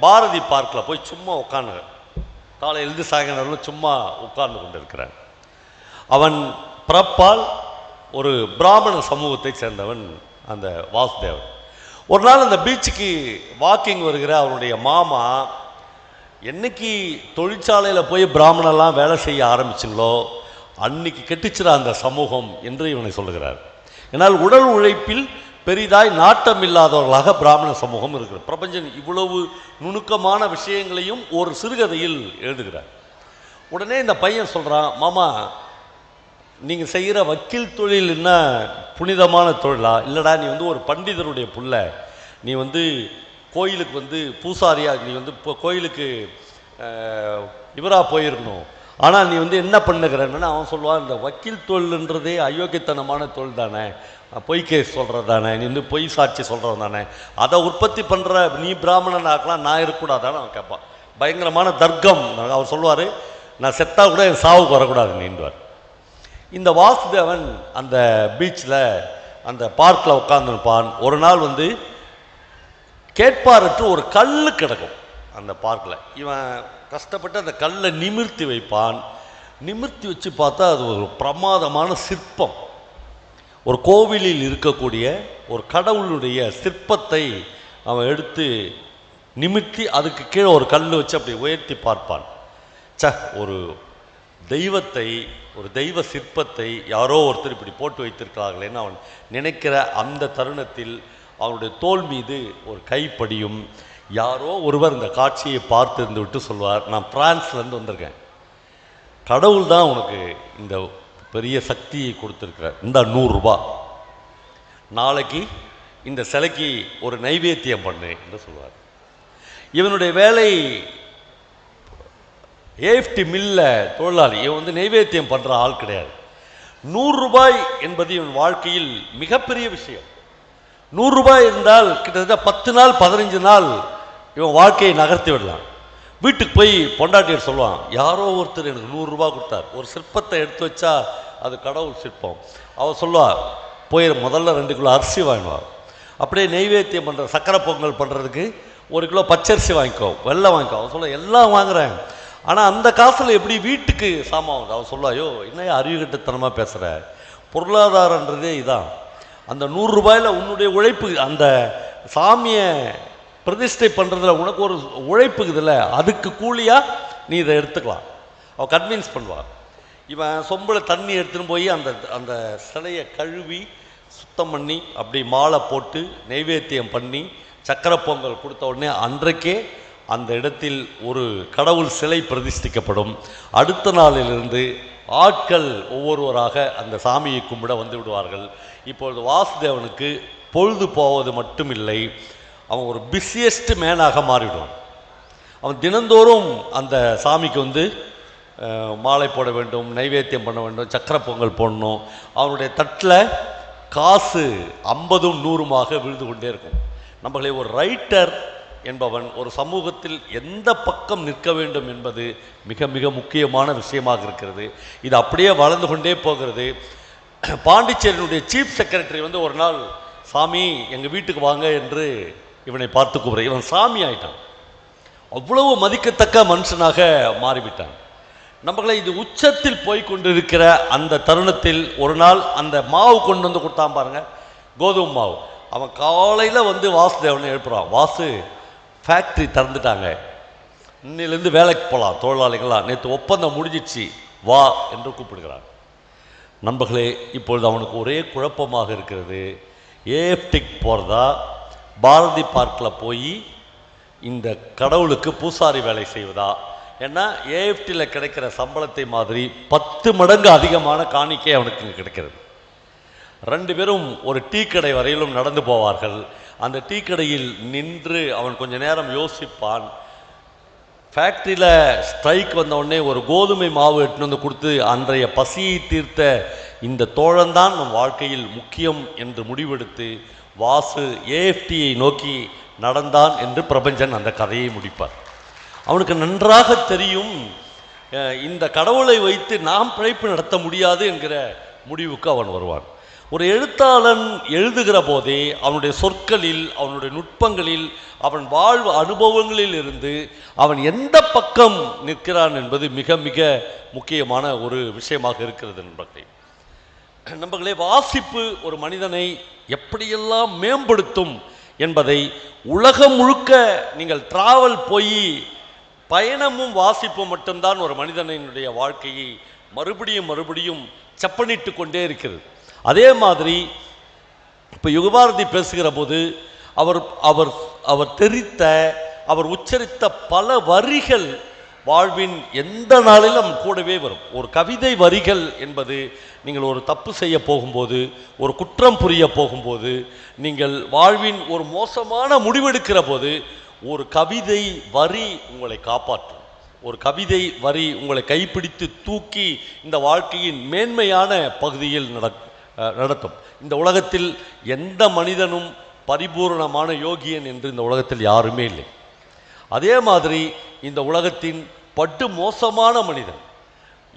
Speaker 1: பாரதி பார்க்கில் போய் சும்மா உட்காந்து, காலையிலிருந்து சாயங்காலம் சும்மா உட்கார்ந்து கொண்டு இருக்கிறான். அவன் பிறப்பால் ஒரு பிராமண சமூகத்தை சேர்ந்தவன் அந்த வாசுதேவன். ஒரு நாள் அந்த பீச்சுக்கு வாக்கிங் வருகிற அவனுடைய மாமா, என்னைக்கு தொழிற்சாலையில் போய் பிராமணெல்லாம் வேலை செய்ய ஆரம்பிச்சுங்களோ அன்னைக்கு கெட்டுச்சிட அந்த சமூகம் என்று இவனை சொல்லுகிறார். ஏன்னால் உடல் உழைப்பில் பெரிதாய் நாட்டம் இல்லாதவர்களாக பிராமண சமூகம் இருக்கிறது. பிரபஞ்சன் இவ்வளவு நுணுக்கமான விஷயங்களையும் ஒரு சிறுகதையில் எழுதுகிறார். உடனே இந்த பையன் சொல்கிறான், மாமா நீங்கள் செய்கிற வக்கீல் தொழில் என்ன புனிதமான தொழிலா? இல்லைடா, நீ வந்து ஒரு பண்டிதருடைய புள்ள, நீ வந்து கோயிலுக்கு வந்து பூசாரியாக, நீ வந்து இப்போ கோயிலுக்கு இவராக போயிருக்கணும். ஆனால் நீ வந்து என்ன பண்ணுகிறன்னு அவன் சொல்லுவான், இந்த வக்கீல் தொழில்ன்றதே அயோக்கியத்தனமான தொழில் தானே, பொய் கேஸ் சொல்கிறது தானே, நீ வந்து பொய் சாட்சி சொல்கிறது தானே, அதை உற்பத்தி பண்ணுற நீ பிராமணன் ஆக்கலாம், நான் இருக்கக்கூடாதான்னு அவன் கேட்பான். பயங்கரமான தர்க்கம். அவர் சொல்லுவார், நான் செத்தா கூட என் சாவுக்கு வரக்கூடாது நீண்டுவார். இந்த வாசுதேவன் அந்த பீச்சில் அந்த பார்க்கில் உட்காந்துருப்பான். ஒரு நாள் வந்து கேட்பாரற்று ஒரு கல் கிடக்கும் அந்த பார்க்கில். இவன் கஷ்டப்பட்டு அந்த கல்லை நிமிர்த்தி வைப்பான். நிமிர்த்தி வச்சு பார்த்தா அது ஒரு பிரமாதமான சிற்பம். ஒரு கோவிலில் இருக்கக்கூடிய ஒரு கடவுளுடைய சிற்பத்தை அவன் எடுத்து நிமிர்த்தி அதுக்கு கீழே ஒரு கல் வச்சு அப்படி உயர்த்தி பார்ப்பான். ஒரு தெய்வத்தை, ஒரு தெய்வ சிற்பத்தை யாரோ ஒருத்தர் இப்படி போட்டு வைத்திருக்கிறார்களேன்னு அவன் நினைக்கிற அந்த தருணத்தில் அவனுடைய தோள் மீது ஒரு கைப்படியும். யாரோ ஒருவர் இந்த காட்சியை பார்த்து இருந்து விட்டு சொல்வார், நான் பிரான்ஸ்லேருந்து வந்திருக்கேன், கடவுள் தான் உனக்கு இந்த பெரிய சக்தியை கொடுத்துருக்கிறார், இந்த 100 ரூபா, நாளைக்கு இந்த சிலைக்கு ஒரு நைவேத்தியம் பண்ணு என்று சொல்வார். இவனுடைய வேலை ஏஎஃப்டி மில்ல தொழிலாளி. இவன் வந்து நைவேத்தியம் பண்ணுற ஆள் கிடையாது. 100 ரூபாய் என்பது இவன் வாழ்க்கையில் மிகப்பெரிய விஷயம். 100 ரூபாய் இருந்தால் கிட்டத்தட்ட 10 நாள் 15 நாள் இவன் வாழ்க்கையை நகர்த்தி விடலாம். வீட்டுக்கு போய் பொண்டாட்டியர் சொல்லுவான், யாரோ ஒருத்தர் எனக்கு 100 ரூபாய் கொடுத்தார், ஒரு சிற்பத்தை எடுத்து வச்சா அது கடவுள் சிற்பம். அவள் சொல்லுவா, போய் முதல்ல 2 கிலோ அரிசி வாங்குவா, அப்படியே நெய்வேத்தியம் பண்ணுற சக்கரை பொங்கல் பண்ணுறதுக்கு 1 கிலோ பச்சரிசி வாங்கிக்கோ, வெள்ளம் வாங்கிக்கோ. அவன் சொல்ல, எல்லாம் வாங்குறேன், ஆனால் அந்த காசில் எப்படி வீட்டுக்கு சாமான் வாங்க? அவன் சொல்லுவாயோ, என்ன அறிவுகட்டத்தனமாக பேசுகிற, பொருளாதாரன்றதே இதான். அந்த 100 ரூபாயில் உன்னுடைய உழைப்பு, அந்த சாமியை பிரதிஷ்டை பண்ணுறதுல உனக்கு ஒரு உழைப்புக்குதில்ல, அதுக்கு கூலியாக நீ இதை எடுத்துக்கலாம். அவள் கன்வின்ஸ் பண்ணுவாள். இவன் சொம்பில் தண்ணி எடுத்துன்னு போய் அந்த அந்த சிலையை கழுவி சுத்தம் பண்ணி அப்படி மாலை போட்டு நைவேத்தியம் பண்ணி சக்கரை பொங்கல் கொடுத்த உடனே அன்றைக்கே அந்த இடத்தில் ஒரு கடவுள் சிலை பிரதிஷ்டிக்கப்படும். அடுத்த நாளிலிருந்து ஆட்கள் ஒவ்வொருவராக அந்த சாமியை கும்பிட வந்து விடுவார்கள். இப்பொழுது வாசுதேவனுக்கு பொழுது போவது மட்டும் இல்லை, அவன் ஒரு பிஸியஸ்ட் மேனாக மாறிவிடுவான். அவன் தினந்தோறும் அந்த சாமிக்கு வந்து மாலை போட வேண்டும், நைவேத்தியம் பண்ண வேண்டும், சக்கரை பொங்கல் போடணும். அவனுடைய தட்டில் காசு 50ம் 100மாக விழுந்து கொண்டே இருக்கும். நம்மளை ஒரு ரைட்டர் என்பவன் ஒரு சமூகத்தில் எந்த பக்கம் நிற்க வேண்டும் என்பது மிக மிக முக்கியமான விஷயமாக இருக்கிறது. இது அப்படியே வளர்ந்து கொண்டே போகிறது. பாண்டிச்சேரியினுடைய சீஃப் செக்ரட்டரி வந்து ஒரு நாள், சாமி எங்கள் வீட்டுக்கு வாங்க என்று இவனை பார்த்து கூப்பிடுற. இவன் சாமி ஆயிட்டான். அவ்வளவு மதிக்கத்தக்க மனுஷனாக மாறிவிட்டான். நம்மளை இது உச்சத்தில் போய் கொண்டிருக்கிற அந்த தருணத்தில் ஒரு நாள் அந்த மாவு கொண்டு வந்து கொடுத்தான் பாருங்க, கோதுமை மாவு. அவன் காலையில் வந்து வாசுதேவனை எழுப்புறான். வாசு, ஃபேக்ட்ரி திறந்துட்டாங்க, இன்னிலேருந்து வேலைக்கு போகலாம், தொழிலாளிகளாம், நேற்று ஒப்பந்தம் முடிஞ்சிச்சு, வா என்று கூப்பிடுகிறான். நண்பர்களே, இப்பொழுது அவனுக்கு ஒரே குழப்பமாக இருக்கிறது. ஏஎஃப்டிக்கு போகிறதா, பாரதி பார்க்கில் போய் இந்த கடவுளுக்கு பூசாரி வேலை செய்வதா? ஏன்னா ஏஎஃப்டியில் கிடைக்கிற சம்பளத்தை மாதிரி 10 மடங்கு அதிகமான காணிக்கை அவனுக்கு இங்கே கிடைக்கிறது. 2 பேரும் ஒரு டீ கடை வரையிலும் நடந்து போவார்கள். அந்த டீ கடையில் நின்று அவன் கொஞ்ச நேரம் யோசிப்பான். ஃபேக்ட்ரியில் ஸ்ட்ரைக் வந்தவுடனே ஒரு கோதுமை மாவு எடுத்துன்னு வந்து கொடுத்து அன்றைய பசியை தீர்த்த இந்த தோழன்தான் நம் வாழ்க்கையில் முக்கியம் என்று முடிவெடுத்து வாசு ஏஎஃப்டியை நோக்கி நடந்தான் என்று பிரபஞ்சன் அந்த கதையை முடிப்பார். அவனுக்கு நன்றாக தெரியும், இந்த கடவுளை வைத்து நாம் பிழைப்பு நடத்த முடியாது என்கிற முடிவுக்கு அவன் வருவான். ஒரு எழுத்தாளன் எழுதுகிற போதே அவனுடைய சொற்களில், அவனுடைய நுட்பங்களில், அவன் வாழ்வு அனுபவங்களில் இருந்து அவன் எந்த பக்கம் நிற்கிறான் என்பது மிக மிக முக்கியமான ஒரு விஷயமாக இருக்கிறது. நண்பர்களே, வாசிப்பு ஒரு மனிதனை எப்படியெல்லாம் மேம்படுத்தும் என்பதை உலகம் முழுக்க நீங்கள் டிராவல் போய் பயணமும் வாசிப்பும் மட்டும்தான் ஒரு மனிதனுடைய வாழ்க்கையை மறுபடியும் மறுபடியும் செப்பனிட்டு கொண்டே இருக்கிறது. அதே மாதிரி இப்போ யுகபாரதி பேசுகிற போது அவர் அவர் அவர் தெரித்த, அவர் உச்சரித்த பல வரிகள் வாழ்வின் எந்த நாளிலும் கூடவே வரும். ஒரு கவிதை வரிகள் என்பது நீங்கள் ஒரு தப்பு செய்ய போகும்போது, ஒரு குற்றம் புரிய போகும்போது, நீங்கள் வாழ்வின் ஒரு மோசமான முடிவெடுக்கிற போது ஒரு கவிதை வரி உங்களை காப்பாற்றும். ஒரு கவிதை வரி உங்களை கைப்பிடித்து தூக்கி இந்த வாழ்க்கையின் மேன்மையான பகுதியில் நடத்தும். இந்த உலகத்தில் எந்த மனிதனும் பரிபூர்ணமான யோகியன் என்று இந்த உலகத்தில் யாருமே இல்லை. அதே மாதிரி இந்த உலகத்தின் படு மோசமான மனிதன்,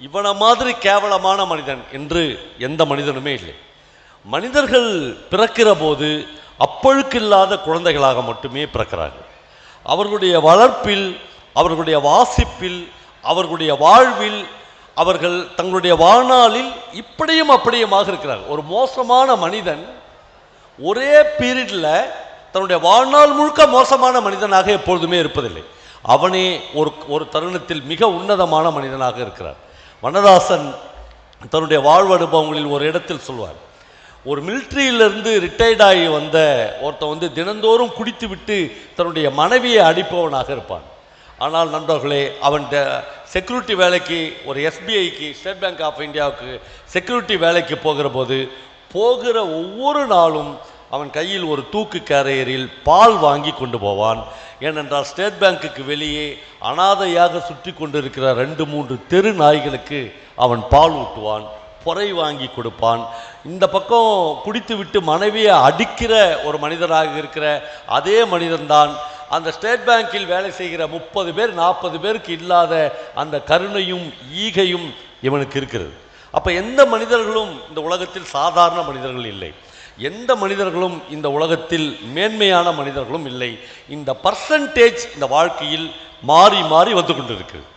Speaker 1: இவனை மாதிரி கேவலமான மனிதன் என்று எந்த மனிதனுமே இல்லை. மனிதர்கள் பிறக்கிற போது அப்பழுக்கில்லாத குழந்தைகளாக மட்டுமே பிறக்கிறார்கள். அவர்களுடைய வளர்ப்பில், அவர்களுடைய வாசிப்பில், அவர்களுடைய வாழ்வில், அவர்கள் தங்களுடைய வாழ்நாளில் இப்படியும் அப்படியுமாக இருக்கிறார்கள். ஒரு மோசமான மனிதன் ஒரே பீரியட்ல தன்னுடைய வாழ்நாள் முழுக்க மோசமான மனிதனாக எப்பொழுதுமே இருப்பதில்லை. அவனே ஒரு தருணத்தில் மிக உன்னதமான மனிதனாக இருக்கிறார். வண்ணதாசன் தன்னுடைய வாழ்வு அனுபவங்களில் ஒரு இடத்தில் சொல்வார், ஒரு மிலிட்ரியிலிருந்து ரிட்டையர்ட் ஆகி வந்த ஒருத்தன் வந்து தினந்தோறும் குடித்து விட்டு தன்னுடைய மனைவியை அடிப்பவனாக இருப்பான். ஆனால் நண்பர்களே, அவன் செக்யூரிட்டி வேலைக்கு, ஒரு எஸ்பிஐக்கு, ஸ்டேட் பேங்க் ஆஃப் இந்தியாவுக்கு செக்யூரிட்டி வேலைக்கு போகிற போது போகிற ஒவ்வொரு நாளும் அவன் கையில் ஒரு தூக்கு கேரியரில் பால் வாங்கி கொண்டு போவான். ஏனென்றால் ஸ்டேட் பேங்குக்கு வெளியே அனாதையாக சுற்றி கொண்டிருக்கிற 2-3 தெரு நாய்களுக்கு அவன் பால் ஊட்டுவான், பொறை வாங்கி கொடுப்பான். இந்த பக்கம் குடித்து விட்டு மனைவியை அடிக்கிற ஒரு மனிதனாக இருக்கிற அதே மனிதன்தான் அந்த ஸ்டேட் பேங்கில் வேலை செய்கிற 30 பேர் 40 பேருக்கு இல்லாத அந்த கருணையும் ஈகையும் இவனுக்கு இருக்கிறது. அப்போ எந்த மனிதர்களும் இந்த உலகத்தில் சாதாரண மனிதர்கள் இல்லை. எந்த மனிதர்களும் இந்த உலகத்தில் மேன்மையான மனிதர்களும் இல்லை. இந்த பர்சன்டேஜ் இந்த வாழ்க்கையில் மாறி மாறி வந்து கொண்டிருக்கிறது.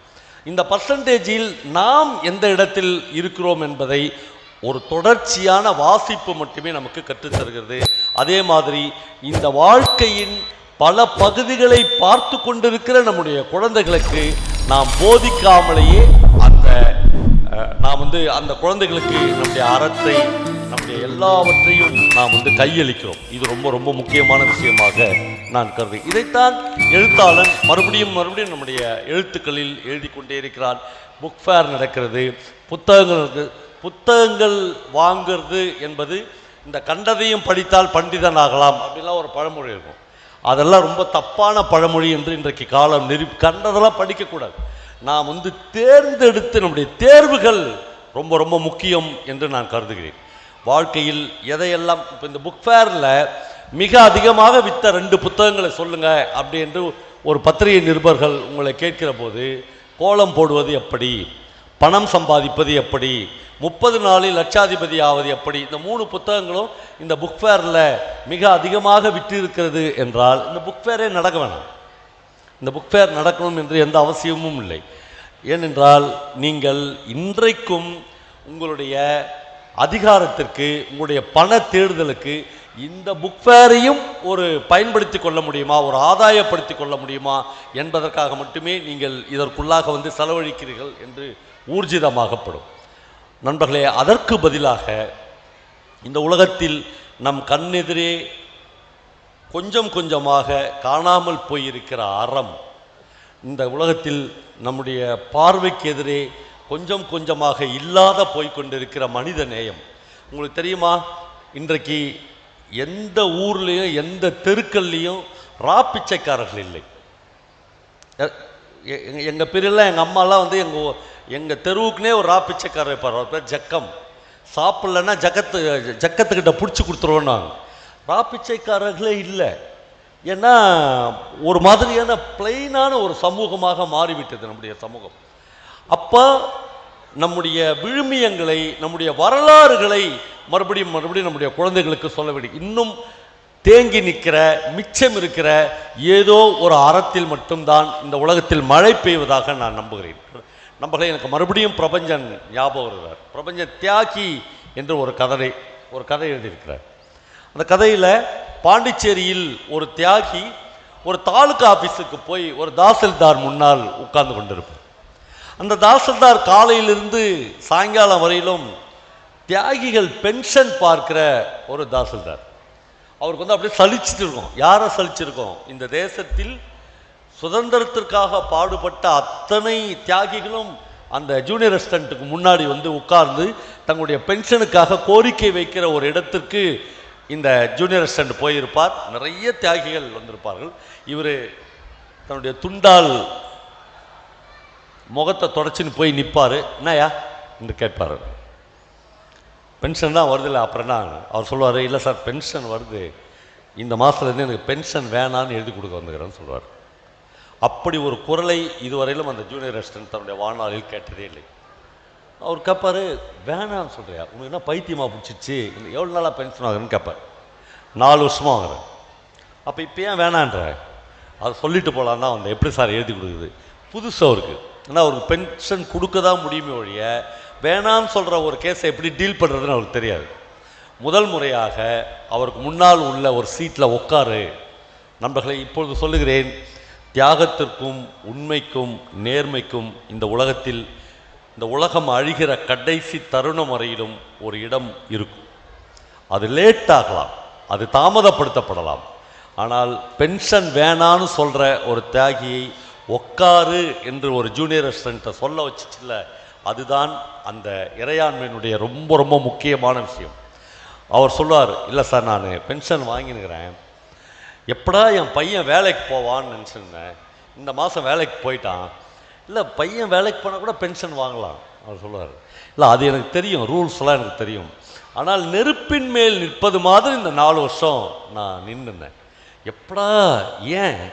Speaker 1: இந்த பர்சன்டேஜில் நாம் எந்த இடத்தில் இருக்கிறோம் என்பதை ஒரு தொடர்ச்சியான வாசிப்பு மட்டுமே நமக்கு கற்றுத்தருகிறது. அதே மாதிரி இந்த வாழ்க்கையின் பல பகுதிகளை பார்த்து கொண்டிருக்கிற நம்முடைய குழந்தைகளுக்கு நாம் போதிக்காமலேயே நாம் அந்த குழந்தைகளுக்கு நம்முடைய அறத்தை, நம்முடைய எல்லாவற்றையும் நாம் கையளிக்கிறோம். இது ரொம்ப ரொம்ப முக்கியமான விஷயமாக நான் கருதுகிறேன். இதைத்தான் எழுத்தாளன் மறுபடியும் மறுபடியும் நம்முடைய எழுத்துக்களில் எழுதி கொண்டே இருக்கிறான். புக் ஃபேர் நடக்கிறது, புத்தகங்கள் வாங்கிறது என்பது இந்த கண்டதையும் படித்தால் பண்டிதன் ஆகலாம் அப்படிலாம் ஒரு பழமொழி இருக்கும். அதெல்லாம் ரொம்ப தப்பான பழமொழி என்று இன்றைக்கு காலம் கண்டதெல்லாம் படிக்கக்கூடாது. நாம் வந்து தேர்ந்தெடுத்து நம்முடைய தேர்வுகள் ரொம்ப ரொம்ப முக்கியம் என்று நான் கருதுகிறேன். வாழ்க்கையில் எதையெல்லாம் இப்போ இந்த புக் ஃபேரில் மிக அதிகமாக விற்ற 2 புத்தகங்களை சொல்லுங்க அப்படி என்று ஒரு பத்திரிகை நிருபர்கள் உங்களை கேட்கிற போது, கோலம் போடுவது எப்படி, பணம் சம்பாதிப்பது எப்படி, 30 நாளில் லட்சாதிபதி ஆவது எப்படி, இந்த 3 புத்தகங்களும் இந்த புக் ஃபேரில் மிக அதிகமாக விற்றிருக்கிறது என்றால் இந்த புக் ஃபேரே நடக்க வேணாம். இந்த புக் ஃபேர் நடக்கணும் என்று எந்த அவசியமும் இல்லை. ஏனென்றால் நீங்கள் இன்றைக்கும் உங்களுடைய அதிகாரத்திற்கு, உங்களுடைய பண தேடுதலுக்கு இந்த புக் ஃபேரையும் ஒரு பயன்படுத்தி கொள்ள முடியுமா, ஒரு ஆதாயப்படுத்தி கொள்ள முடியுமா என்பதற்காக மட்டுமே நீங்கள் இதற்குள்ளாக வந்து செலவழிக்கிறீர்கள் என்று ஊர்ஜிதமாகப்படும். நண்பர்களே, அதற்கு பதிலாக இந்த உலகத்தில் நம் கண்ணெதிரே கொஞ்சம் கொஞ்சமாக காணாமல் போயிருக்கிற அறம், இந்த உலகத்தில் நம்முடைய பார்வைக்கு எதிரே கொஞ்சம் கொஞ்சமாக இல்லாத போய்கொண்டிருக்கிற மனித நேயம். உங்களுக்கு தெரியுமா, இன்றைக்கு எந்த ஊர்லேயும் எந்த தெருக்கள்லையும் பிச்சைக்காரர்கள் இல்லை. எங்கள் பிரிவில் எங்கள் அம்மாலாம் வந்து எங்கள் தெருவுக்குனே ஒரு பிச்சைக்காரர் இருப்பார். அவர் பேர் ஜக்கம். சாப்பிட்லன்னா ஜக்கத்துக்கிட்ட பிடிச்சி கொடுத்துருவோம். நாங்கள் பிச்சைக்காரர்களே இல்லை. ஏன்னா ஒரு மாதிரியான பிளைனான ஒரு சமூகமாக மாறிவிட்டது நம்முடைய சமூகம். அப்போ நம்முடைய விழுமியங்களை, நம்முடைய வரலாறுகளை மறுபடியும் நம்முடைய குழந்தைகளுக்கு சொல்ல வேண்டும். இன்னும் தேங்கி நிற்கிற, மிச்சம் இருக்கிற ஏதோ ஒரு அறத்தில் மட்டும்தான் இந்த உலகத்தில் மழை பெய்வதாக நான் நம்புகிறேன். நம்புகிறேன். எனக்கு மறுபடியும் பிரபஞ்சன் ஞாபகம் வருகிறார். பிரபஞ்ச தியாகி என்று ஒரு கதை எழுதியிருக்கிறார். அந்த கதையில் பாண்டிச்சேரியில் ஒரு தியாகி ஒரு தாலுகா ஆஃபீஸுக்கு போய் ஒரு தாசில்தார் முன்னால் உட்கார்ந்து கொண்டிருப்பார். அந்த தாசில்தார் காலையிலிருந்து சாயங்காலம் வரையிலும் தியாகிகள் பென்ஷன் பார்க்கிற ஒரு தாசில்தார். அவருக்கு வந்து அப்படியே சலிச்சுட்டு இருக்கும். யாரை சலிச்சிருக்கோம்? இந்த தேசத்தில் சுதந்திரத்திற்காக பாடுபட்ட அத்தனை தியாகிகளும் அந்த ஜூனியர் அசிஸ்டண்ட்டுக்கு முன்னாடி வந்து உட்கார்ந்து தங்களுடைய பென்ஷனுக்காக கோரிக்கை வைக்கிற ஒரு இடத்திற்கு இந்த ஜூனியர் அசிஸ்டண்ட் போயிருப்பார். நிறைய தியாகிகள் வந்திருப்பார்கள். இவர் தன்னுடைய துண்டால் முகத்தை தொடச்சின்னு போய் நிற்பார். என்னையா என்று கேட்பார். பென்ஷன் தான் வருது இல்லை, அப்புறம் என்ன? அவர் சொல்லுவார், இல்லை சார் பென்ஷன் வருது, இந்த மாதத்துலேருந்து எனக்கு பென்ஷன் வேணான்னு எழுதி கொடுக்க வந்துக்கிறேன்னு சொல்லுவார். அப்படி ஒரு குரலை இதுவரையிலும் அந்த ஜூனியர் அசிஸ்டன்ட் தன்னுடைய வாழ்நாளில் கேட்டதே இல்லை. அவர் கேட்பார், வேணான்னு சொல்கிறியா, உனக்கு என்ன பைத்தியமாக பிடிச்சிச்சு, எவ்வளோ நாளாக பென்ஷன் ஆகுதுன்னு கேட்பார். 4 வருஷமாக ஆகுறேன். அப்போ இப்போ ஏன் வேணான்ற? அதை சொல்லிட்டு போகலான்னா வந்து எப்படி சார் எழுதி கொடுக்குது? புதுசாக அவருக்கு, ஏன்னா அவருக்கு பென்ஷன் கொடுக்க தான் முடியுமே ஒழிய வேணான்னு சொல்கிற ஒரு கேஸை எப்படி டீல் பண்ணுறதுன்னு அவருக்கு தெரியாது. முதல் முறையாக அவருக்கு முன்னால் உள்ள ஒரு சீட்டில் உட்காரு. நண்பர்களை, இப்பொழுது சொல்லுகிறேன், தியாகத்திற்கும் உண்மைக்கும் நேர்மைக்கும் இந்த உலகத்தில், இந்த உலகம் அழிகிற கடைசி தருணம் வரையிலும் ஒரு இடம் இருக்கும். அது லேட் ஆகலாம், அது தாமதப்படுத்தப்படலாம். ஆனால் பென்ஷன் வேணான்னு சொல்கிற ஒரு தியாகியை உட்காரு என்று ஒரு ஜூனியர் அசிஸ்டண்ட்டை சொல்ல வச்சுச்சுல்ல, அதுதான் அந்த இறையாண்மையினுடைய ரொம்ப ரொம்ப முக்கியமான விஷயம். அவர் சொல்லுவார், இல்லை சார் நான் பென்ஷன் வாங்கினுக்கிறேன், எப்படா என் பையன் வேலைக்கு போவான்னு நினச்சிருந்தேன், இந்த மாதம் வேலைக்கு போயிட்டான். இல்லை பையன் வேலைக்கு போனால் கூட பென்ஷன் வாங்கலாம். அவர் சொல்லுவார், இல்லை அது எனக்கு தெரியும், ரூல்ஸ்லாம் எனக்கு தெரியும், ஆனால் நெருப்பின் மேல் நிற்பது மாதிரி இந்த 4 வருஷம் நான் நின்றுனேன். எப்படா, ஏன்?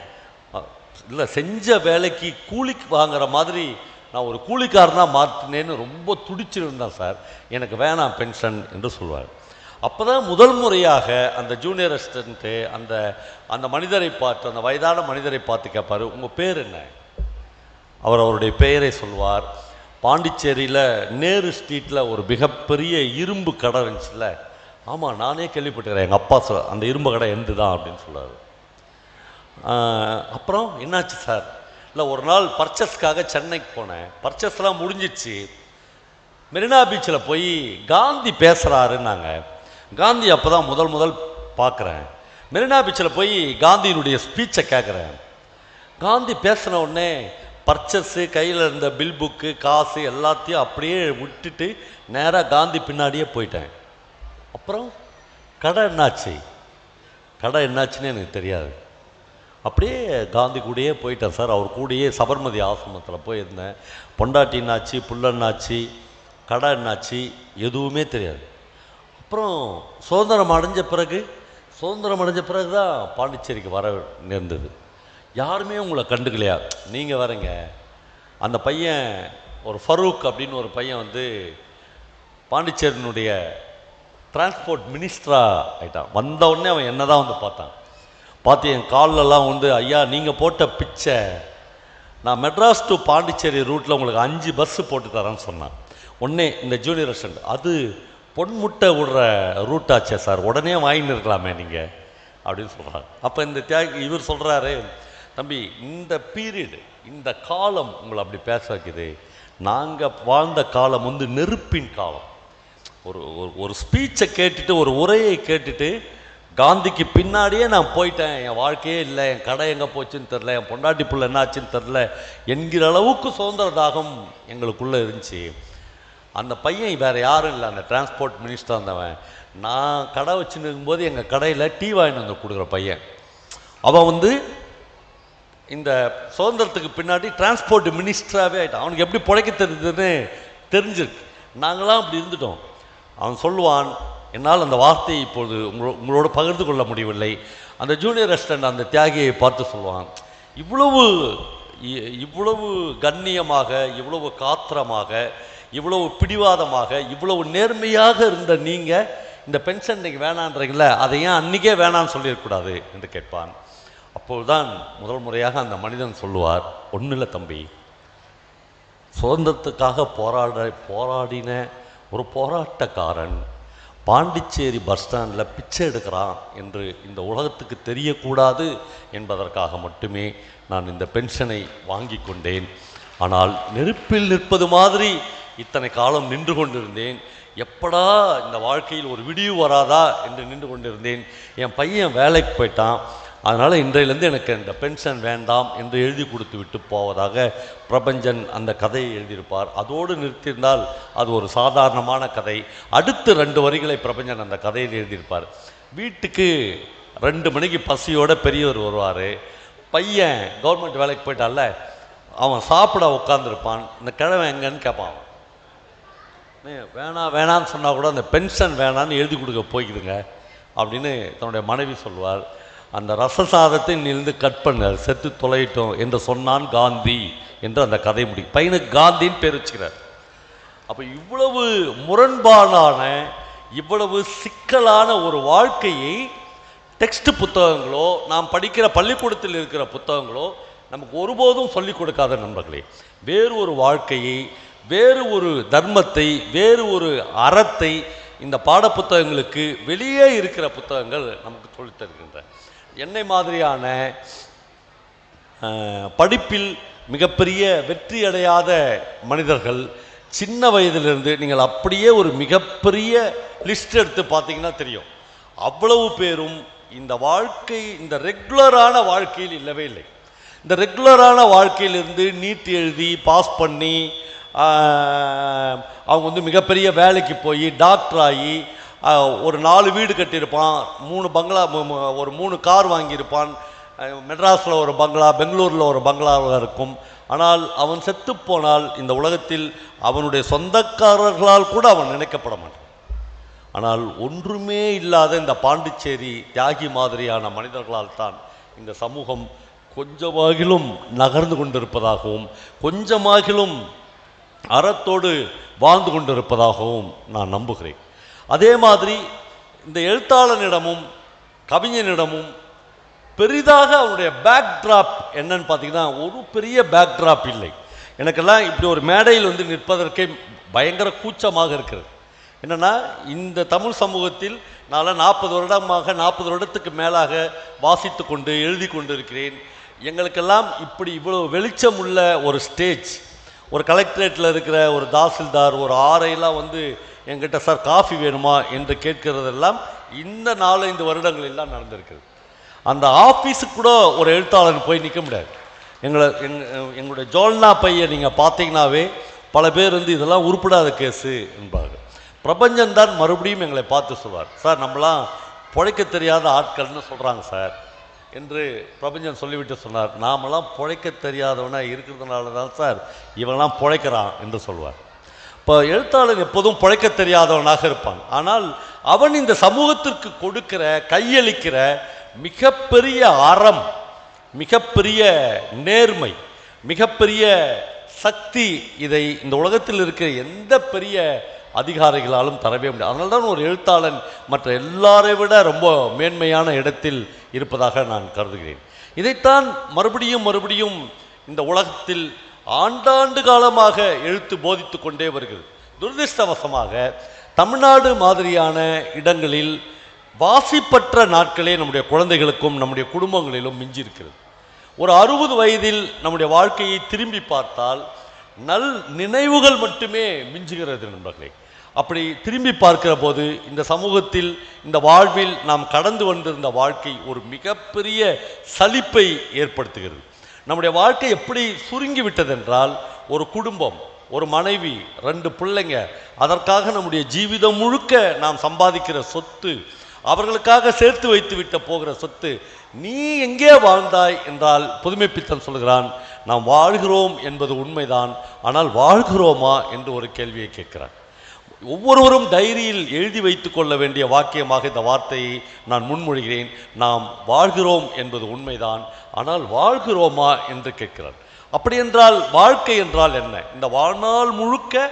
Speaker 1: இல்லை செஞ்ச வேலைக்கு கூலிக்கு வாங்குற மாதிரி நான் ஒரு கூலிக்காரனாக மாற்றினேன்னு ரொம்ப துடிச்சிருந்தேன் சார், எனக்கு வேணாம் பென்ஷன் என்று சொல்வார். அப்போ தான் முதல் முறையாக அந்த ஜூனியர் அசிஸ்டண்ட்டு அந்த மனிதரை பார்த்து, அந்த வயதான மனிதரை பார்த்து கேட்பார், உங்கள் பேர் என்ன? அவருடைய பெயரை சொல்வார். பாண்டிச்சேரியில் நேரு ஸ்ட்ரீட்டில் ஒரு மிகப்பெரிய இரும்பு கடை இருந்துச்சுல்ல, ஆமாம் நானே கேள்விப்பட்டுக்கிறேன், எங்கள் அப்பா அந்த இரும்பு கடை எந்து தான் அப்படின்னு சொல்லுவார். அப்புறம் என்னாச்சு சார்? இல்லை ஒரு நாள் பர்ச்சேஸ்க்காக சென்னைக்கு போனேன், பர்ச்சேஸ்லாம் முடிஞ்சிடுச்சு, மெரினா பீச்சில் போய் காந்தி பேசுகிறாருன்னாங்க. காந்தி அப்போ தான் முதல் பார்க்குறேன். மெரினா பீச்சில் போய் காந்தியினுடைய ஸ்பீச்சை கேட்குறேன். காந்தி பேசின உடனே பர்ச்சேஸு, கையில் இருந்த பில் புக்கு, காசு எல்லாத்தையும் அப்படியே விட்டுட்டு நேராக காந்தி பின்னாடியே போயிட்டேன். அப்புறம் கடை என்னாச்சு? கடை என்னாச்சுன்னு எனக்கு தெரியாது. அப்படியே காந்தி கூடயே போயிட்டேன் சார். அவர் கூடயே சபர்மதி ஆசிரமத்தில் போயிருந்தேன். பொண்டாட்டி என்னாச்சு, புள்ளன்னாச்சு, கடை என்னாச்சு எதுவுமே தெரியாது. அப்புறம் சுதந்திரம் அடைஞ்ச பிறகு தான் பாண்டிச்சேரிக்கு வர நேர்ந்தது. யாருமே உங்களை கண்டுக்கலையா? நீங்கள் வரீங்க. அந்த பையன் ஒரு ஃபரூக் அப்படின்னு ஒரு பையன் வந்து பாண்டிச்சேரியினுடைய டிரான்ஸ்போர்ட் மினிஸ்டராக ஆகிட்டான். வந்த உடனே அவன் என்ன தான் வந்து பார்த்து என் கால்லெல்லாம் வந்து, ஐயா நீங்கள் போட்ட பிச்சை, நான் மெட்ராஸ் டு பாண்டிச்சேரி ரூட்டில் உங்களுக்கு 5 பஸ்ஸு போட்டு தரேன்னு சொன்னான். உடனே இந்த ஜூனியர் ரெஸ்டாரண்ட், அது பொன்முட்டை விடுற ரூட்டாச்சே சார், உடனே வாங்கின்னு இருக்கலாமே நீங்கள் அப்படின்னு சொல்கிறார். அப்போ இந்த இவர் சொல்கிறாரு, தம்பி இந்த பீரியடு, இந்த காலம் உங்களை அப்படி பேச வைக்குது. நாங்கள் வாழ்ந்த காலம் வந்து நெருப்பின் காலம். ஒரு ஸ்பீச்சை கேட்டுட்டு, ஒரு உரையை கேட்டுட்டு, காந்திக்கு பின்னாடியே நான் போயிட்டேன், என் வாழ்க்கையே இல்லை, என் கடை எங்கே போச்சுன்னு தெரில, என் பொண்டாட்டி புள்ள என்னாச்சுன்னு தெரில என்கிற அளவுக்கு சுதந்திர தாகம் எங்களுக்குள்ளே இருந்துச்சு. அந்த பையன் வேறு யாரும் இல்லை, அந்த டிரான்ஸ்போர்ட் மினிஸ்டர் இருந்தவன். நான் கடை வச்சுன்னு இருக்கும்போது எங்கள் கடையில் டீ வாங்கிட்டு வந்து கொடுக்குற பையன். அவன் வந்து இந்த சுதந்திரத்துக்கு பின்னாடி டிரான்ஸ்போர்ட் மினிஸ்டராகவே ஆகிட்டான். அவனுக்கு எப்படி பிழைக்க தெரிஞ்சதுன்னு தெரிஞ்சிருக்கு. நாங்களாம் அப்படி இருந்துட்டோம். அவன் சொல்லுவான், என்னால் அந்த வார்த்தையை இப்போது உங்களோட பகிர்ந்து கொள்ள முடியவில்லை. அந்த ஜூனியர் ரெஸ்டாரண்ட் அந்த தியாகியை பார்த்து சொல்லுவான், இவ்வளவு கண்ணியமாக, இவ்வளவு காத்திரமாக, இவ்வளவு பிடிவாதமாக, இவ்வளவு நேர்மையாக இருந்த நீங்கள் இந்த பென்ஷன் இன்றைக்கி வேணான்றீங்கள, அதை ஏன் அன்றைக்கே வேணான்னு சொல்லிடக்கூடாது என்று கேட்பான். அப்போதுதான் முதல் முறையாக அந்த மனிதன் சொல்லுவார், ஒன்றும் இல்லை தம்பி, சுதந்திரத்துக்காக போராடின ஒரு போராட்டக்காரன் பாண்டிச்சேரி பஸ் ஸ்டாண்டில் பிச்சை எடுக்கிறான் என்று இந்த உலகத்துக்கு தெரியக்கூடாது என்பதற்காக மட்டுமே நான் இந்த பென்ஷனை வாங்கி கொண்டேன். ஆனால் நெருப்பில் நிற்பது மாதிரி இத்தனை காலம் நின்று கொண்டிருந்தேன். எப்படா இந்த வாழ்க்கையில் ஒரு விடிவு வராதா என்று நின்று கொண்டிருந்தேன். என் பையன் வேலைக்கு போயிட்டான், அதனால் இன்றையிலேருந்து எனக்கு இந்த பென்ஷன் வேண்டாம் என்று எழுதி கொடுத்து விட்டு போவதாக பிரபஞ்சன் அந்த கதையை எழுதியிருப்பார். அதோடு நிறுத்தியிருந்தால் அது ஒரு சாதாரணமான கதை. அடுத்து 2 வரிகளை பிரபஞ்சன் அந்த கதையில் எழுதியிருப்பார். வீட்டுக்கு 2 மணிக்கு பசியோட பெரியவர் வருவார். பையன் கவர்மெண்ட் வேலைக்கு போயிட்டால, அவன் சாப்பிட உட்காந்துருப்பான். இந்த கிழமை எங்கன்னு கேட்பான். வேணான்னு சொன்னால் கூட அந்த பென்ஷன் வேணான்னு எழுதி கொடுக்க போய்க்குதுங்க அப்படின்னு தன்னுடைய மனைவி சொல்வார். அந்த ரசசாதத்தை நின்று கட் பண்ண, செத்து தொலையிட்டோம் என்று சொன்னான் காந்தி என்று அந்த கதை முடியும். பையனுக்கு காந்தின்னு பேர் வச்சுக்கிறார். அப்போ இவ்வளவு முரண்பாடான, இவ்வளவு சிக்கலான ஒரு வாழ்க்கையை டெக்ஸ்ட் புத்தகங்களோ, நாம் படிக்கிற பள்ளிக்கூடத்தில் இருக்கிற புத்தகங்களோ நமக்கு ஒருபோதும் சொல்லிக் கொடுக்காத நண்பர்களே, வேறு ஒரு வாழ்க்கையை, வேறு ஒரு தர்மத்தை, வேறு ஒரு அறத்தை இந்த பாடப்புத்தகங்களுக்கு வெளியே இருக்கிற புத்தகங்கள் நமக்கு சொல்லித் தருகின்றன. என்னை மாதிரியான படிப்பில் மிகப்பெரிய வெற்றி அடையாத மனிதர்கள் சின்ன வயதிலிருந்து, நீங்கள் அப்படியே ஒரு மிகப்பெரிய லிஸ்ட் எடுத்து பார்த்தீங்கன்னா தெரியும், அவ்வளவு பேரும் இந்த வாழ்க்கை, இந்த ரெகுலரான வாழ்க்கையில் இல்லவே இல்லை. இந்த ரெகுலரான வாழ்க்கையிலிருந்து நீட் எழுதி பாஸ் பண்ணி அவங்க வந்து மிகப்பெரிய வேலைக்கு போய் டாக்டர் ஆகி ஒரு 4 வீடு கட்டியிருப்பான், 3 பங்களா, ஒரு 3 கார் வாங்கியிருப்பான். மெட்ராஸில் ஒரு பங்களா, பெங்களூரில் ஒரு பங்களாவாக இருக்கும். ஆனால் அவன் செத்து போனால் இந்த உலகத்தில் அவனுடைய சொந்தக்காரர்களால் கூட அவன் நினைக்கப்பட மாட்டான். ஆனால் ஒன்றுமே இல்லாத இந்த பாண்டிச்சேரி தியாகி மாதிரியான மனிதர்களால் தான் இந்த சமூகம் கொஞ்சமாகிலும் நகர்ந்து கொண்டிருப்பதாகவும், கொஞ்சமாகிலும் அறத்தோடு வாழ்ந்து கொண்டிருப்பதாகவும் நான் நம்புகிறேன். அதே மாதிரி இந்த எழுத்தாளனிடமும் கவிஞனிடமும் பெரிதாக அவனுடைய பேக்ட்ராப் என்னன்னு பார்த்தீங்கன்னா, ஒரு பெரிய பேக்ட்ராப் இல்லை. எனக்கெல்லாம் இப்படி ஒரு மேடையில் வந்து நிற்பதற்கே பயங்கர கூச்சமாக இருக்கிறது. என்னென்னா, இந்த தமிழ் சமூகத்தில் நான் 40 வருடத்துக்கு மேலாக வாசித்து கொண்டு எழுதி கொண்டு இருக்கிறேன். எங்களுக்கெல்லாம் இப்படி இவ்வளோ வெளிச்சம் உள்ள ஒரு ஸ்டேஜ், ஒரு கலெக்டரேட்டில் இருக்கிற ஒரு தாசில்தார், ஒரு ஆரையெல்லாம் வந்து என்கிட்ட சார் காஃபி வேணுமா என்று கேட்கிறதெல்லாம் இந்த 4-5 வருடங்கள் எல்லாம் நடந்திருக்குது. அந்த ஆஃபீஸுக்கு கூட ஒரு எழுத்தாளர் போய் நிற்க முடியாது. எங்களுடைய ஜோல்னா பையை நீங்கள் பார்த்தீங்கன்னாவே பல பேர் வந்து இதெல்லாம் உருப்படாத கேஸு என்பார்கள். பிரபஞ்சன் தான் மறுபடியும் எங்களை பார்த்து சொல்வார், சார் நம்மளாம் பிழைக்க தெரியாத ஆட்கள்னு சொல்கிறாங்க சார், என்று பிரபஞ்சன் சொல்லிவிட்டு சொன்னார், நாமெல்லாம் பிழைக்க தெரியாதவனா இருக்கிறதுனால தான் சார் இவெல்லாம் பிழைக்கிறான் என்று சொல்வார். இப்போ எழுத்தாளன் எப்போதும் பிழைக்க தெரியாதவனாக இருப்பான். ஆனால் அவன் இந்த சமூகத்திற்கு கொடுக்கிற கையளிக்கிற மிகப்பெரிய அறம், மிகப்பெரிய நேர்மை, மிகப்பெரிய சக்தி, இதை இந்த உலகத்தில் இருக்கிற எந்த பெரிய அதிகாரிகளாலும் தரவே முடியாது. அதனால்தான் ஒரு எழுத்தாளன் மற்ற எல்லாரை விட ரொம்ப மேன்மையான இடத்தில் இருப்பதாக நான் கருதுகிறேன். இதைத்தான் மறுபடியும் மறுபடியும் இந்த உலகத்தில் ஆண்டாண்டு காலமாக எழுத்து போதித்து கொண்டே வருகிறது. துரதிர்ஷ்டவசமாக தமிழ்நாடு மாதிரியான இடங்களில் வாசிப்பற்ற நாட்களே நம்முடைய குழந்தைகளுக்கும் நம்முடைய குடும்பங்களிலும் மிஞ்சி இருக்கிறது. ஒரு 60 வயதில் நம்முடைய வாழ்க்கையை திரும்பி பார்த்தால் நல் நினைவுகள் மட்டுமே மிஞ்சுகிறது நண்பர்களே. அப்படி திரும்பி பார்க்கிற போது இந்த சமூகத்தில், இந்த வாழ்வில் நாம் கடந்து வந்திருந்த வாழ்க்கை ஒரு மிகப்பெரிய சலிப்பை ஏற்படுத்துகிறது. நம்முடைய வாழ்க்கை எப்படி சுருங்கி விட்டதென்றால், ஒரு குடும்பம், ஒரு மனைவி, 2 பிள்ளைங்க, அதற்காக நம்முடைய ஜீவிதம் முழுக்க நாம் சம்பாதிக்கிற சொத்து, அவர்களுக்காக சேர்த்து வைத்து விட்ட போகிற சொத்து, நீ எங்கே வாழ்ந்தாய் என்றால் புதுமைப்பித்தன் சொல்கிறான், நாம் வாழ்கிறோம் என்பது உண்மைதான், ஆனால் வாழ்கிறோமா என்று ஒரு கேள்வியை கேட்கிறான். ஒவ்வொருவரும் டைரியில் எழுதி வைத்துக் கொள்ள வேண்டிய வாக்கியமாக இந்த வார்த்தையை நான் முன்மொழிகிறேன். நாம் வாழ்கிறோம் என்பது உண்மைதான், ஆனால் வாழ்கிறோமா என்று கேட்கிறார். அப்படி என்றால் வாழ்க்கை என்றால் என்ன? இந்த வாழ்நாள் முழுக்க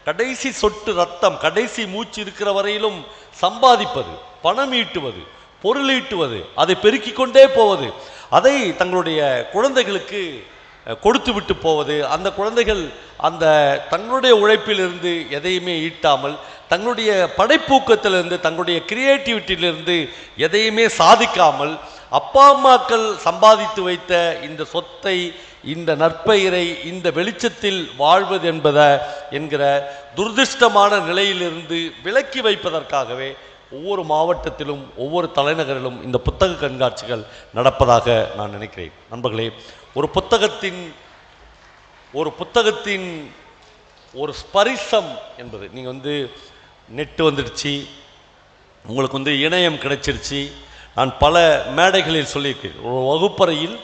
Speaker 1: கடைசி சொட்டு ரத்தம், கடைசி மூச்சு இருக்கிற வரையிலும் சம்பாதிப்பது, பணம் ஈட்டுவது, பொருள் ஈட்டுவது, அதை பெருக்கிக் கொண்டே போவது, அதை தங்களுடைய குழந்தைகளுக்கு கொடுத்து விட்டு போவது, அந்த குழந்தைகள் அந்த தங்களுடைய உழைப்பிலிருந்து எதையுமே ஈட்டாமல், தங்களுடைய படைப்பூக்கத்திலிருந்து, தங்களுடைய கிரியேட்டிவிட்டியிலிருந்து எதையுமே சாதிக்காமல், அப்பா அம்மாக்கள் சம்பாதித்து வைத்த இந்த சொத்தை, இந்த நற்பெயரை இந்த வெளிச்சத்தில் வாழ்வது என்கிற துரதிர்ஷ்டமான நிலையிலிருந்து விலக்கி வைப்பதற்காகவே ஒவ்வொரு மாவட்டத்திலும் ஒவ்வொரு தலைநகரிலும் இந்த புத்தக கண்காட்சிகள் நடப்பதாக நான் நினைக்கிறேன். நண்பர்களே, ஒரு புத்தகத்தின் ஒரு ஸ்பரிசம் என்பது, நீங்கள் நெட்டு வந்துடுச்சு, உங்களுக்கு இணையம் கிடைச்சிருச்சு. நான் பல மேடைகளில் சொல்லியிருக்கேன், ஒரு வகுப்பறையில்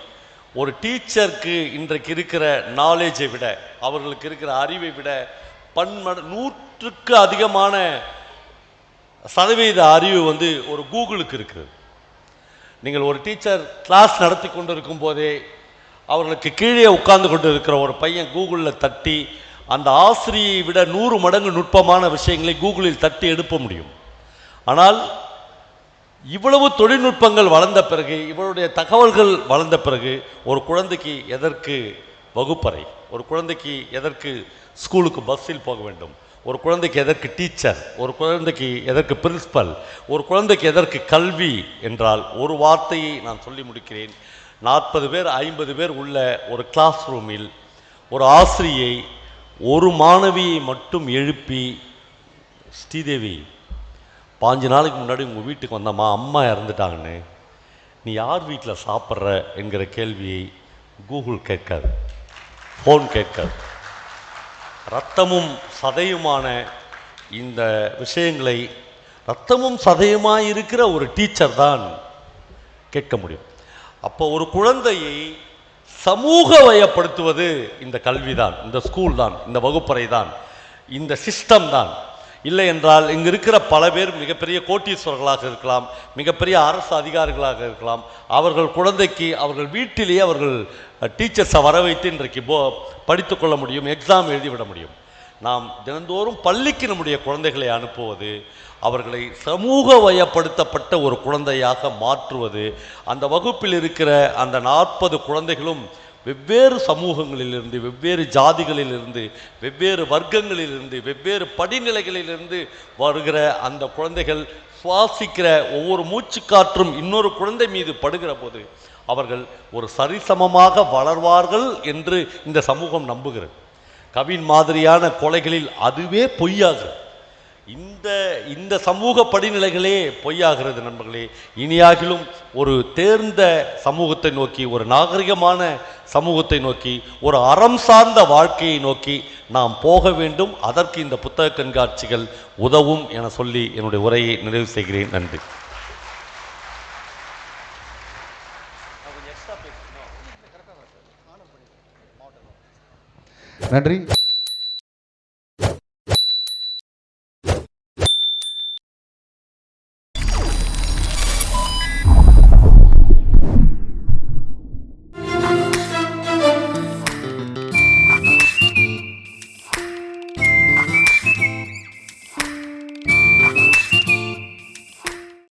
Speaker 1: ஒரு டீச்சருக்கு இன்றைக்கு இருக்கிற நாலேஜை விட, அவர்களுக்கு இருக்கிற அறிவை விட 100க்கு அதிகமான சதவீத அறிவு ஒரு கூகுளுக்கு இருக்கிறது. நீங்கள் ஒரு டீச்சர் கிளாஸ் நடத்தி கொண்டு இருக்கும் போதே அவர்களுக்கு கீழே உட்கார்ந்து கொண்டு இருக்கிற ஒரு பையன் கூகுளில் தட்டி அந்த ஆசிரியை விட 100 மடங்கு நுட்பமான விஷயங்களை கூகுளில் தட்டி எடுப்ப முடியும். ஆனால் இவ்வளவு தொழில்நுட்பங்கள் வளர்ந்த பிறகு, இவருடைய தகவல்கள் வளர்ந்த பிறகு, ஒரு குழந்தைக்கு எதற்கு வகுப்பறை, ஒரு குழந்தைக்கு எதற்கு ஸ்கூலுக்கு பஸ்ஸில் போக வேண்டும், ஒரு குழந்தைக்கு எதற்கு டீச்சர், ஒரு குழந்தைக்கு எதற்கு பிரின்சிபல், ஒரு குழந்தைக்கு எதற்கு கல்வி என்றால் ஒரு வார்த்தையை நான் சொல்லி முடிக்கிறேன். 40 பேர் 50 பேர் உள்ள ஒரு கிளாஸ் ரூமில் ஒரு ஆசிரியை ஒரு மாணவியை மட்டும் எழுப்பி, ஸ்ரீதேவி 5 நாளைக்கு முன்னாடி உங்கள் வீட்டுக்கு வந்தம்மா, அம்மா இறந்துட்டாங்கன்னு, நீ யார் வீட்டில் சாப்பிட்ற என்கிற கேள்வியை கூகுள் கேட்காது, ஃபோன் கேட்காது. இரத்தமும் சதையுமான இந்த விஷயங்களை இரத்தமும் சதையுமாய் இருக்கிற ஒரு டீச்சர் தான் கேட்க முடியும். அப்போ ஒரு குழந்தையை சமூக வயப்படுத்துவது இந்த கல்விதான், இந்த ஸ்கூல் தான், இந்த வகுப்பறை தான், இந்த சிஸ்டம் தான். இல்லை என்றால் இங்கு இருக்கிற பல பேர் மிகப்பெரிய கோட்டீஸ்வரர்களாக இருக்கலாம், மிகப்பெரிய அரசு அதிகாரிகளாக இருக்கலாம். அவர்கள் குழந்தைக்கு அவர்கள் வீட்டிலேயே அவர்கள் டீச்சர்ஸை வர வைத்து இன்றைக்கு படித்து கொள்ள முடியும், எக்ஸாம் எழுதிவிட முடியும். நாம் தினந்தோறும் பள்ளிக்கு நம்முடைய குழந்தைகளை அனுப்புவது, அவர்களை சமூக வயப்படுத்தப்பட்ட ஒரு குழந்தையாக மாற்றுவது, அந்த வகுப்பில் இருக்கிற அந்த 40 குழந்தைகளும் வெவ்வேறு சமூகங்களிலிருந்து, வெவ்வேறு ஜாதிகளிலிருந்து, வெவ்வேறு வர்க்கங்களிலிருந்து, வெவ்வேறு படிநிலைகளிலிருந்து வருகிற அந்த குழந்தைகள் சுவாசிக்கிற ஒவ்வொரு மூச்சுக்காற்றும் இன்னொரு குழந்தை மீது படுகிற போது அவர்கள் ஒரு சரிசமமாக வளர்வார்கள் என்று இந்த சமூகம் நம்புகிறது. கவின் மாதிரியான கொலைகளில் அதுவே பொய்யாகிறது. இந்த சமூக படிநிலைகளே பொய்யாகிறது. நண்பர்களே, இனியாகிலும் ஒரு தேர்ந்த சமூகத்தை நோக்கி, ஒரு நாகரிகமான சமூகத்தை நோக்கி, ஒரு அறம் சார்ந்த வாழ்க்கையை நோக்கி நாம் போக வேண்டும். அதற்கு இந்த புத்தக கண்காட்சிகள் உதவும் என சொல்லி என்னுடைய உரையை நிறைவு செய்கிறேன். நன்றி.
Speaker 2: நன்றி.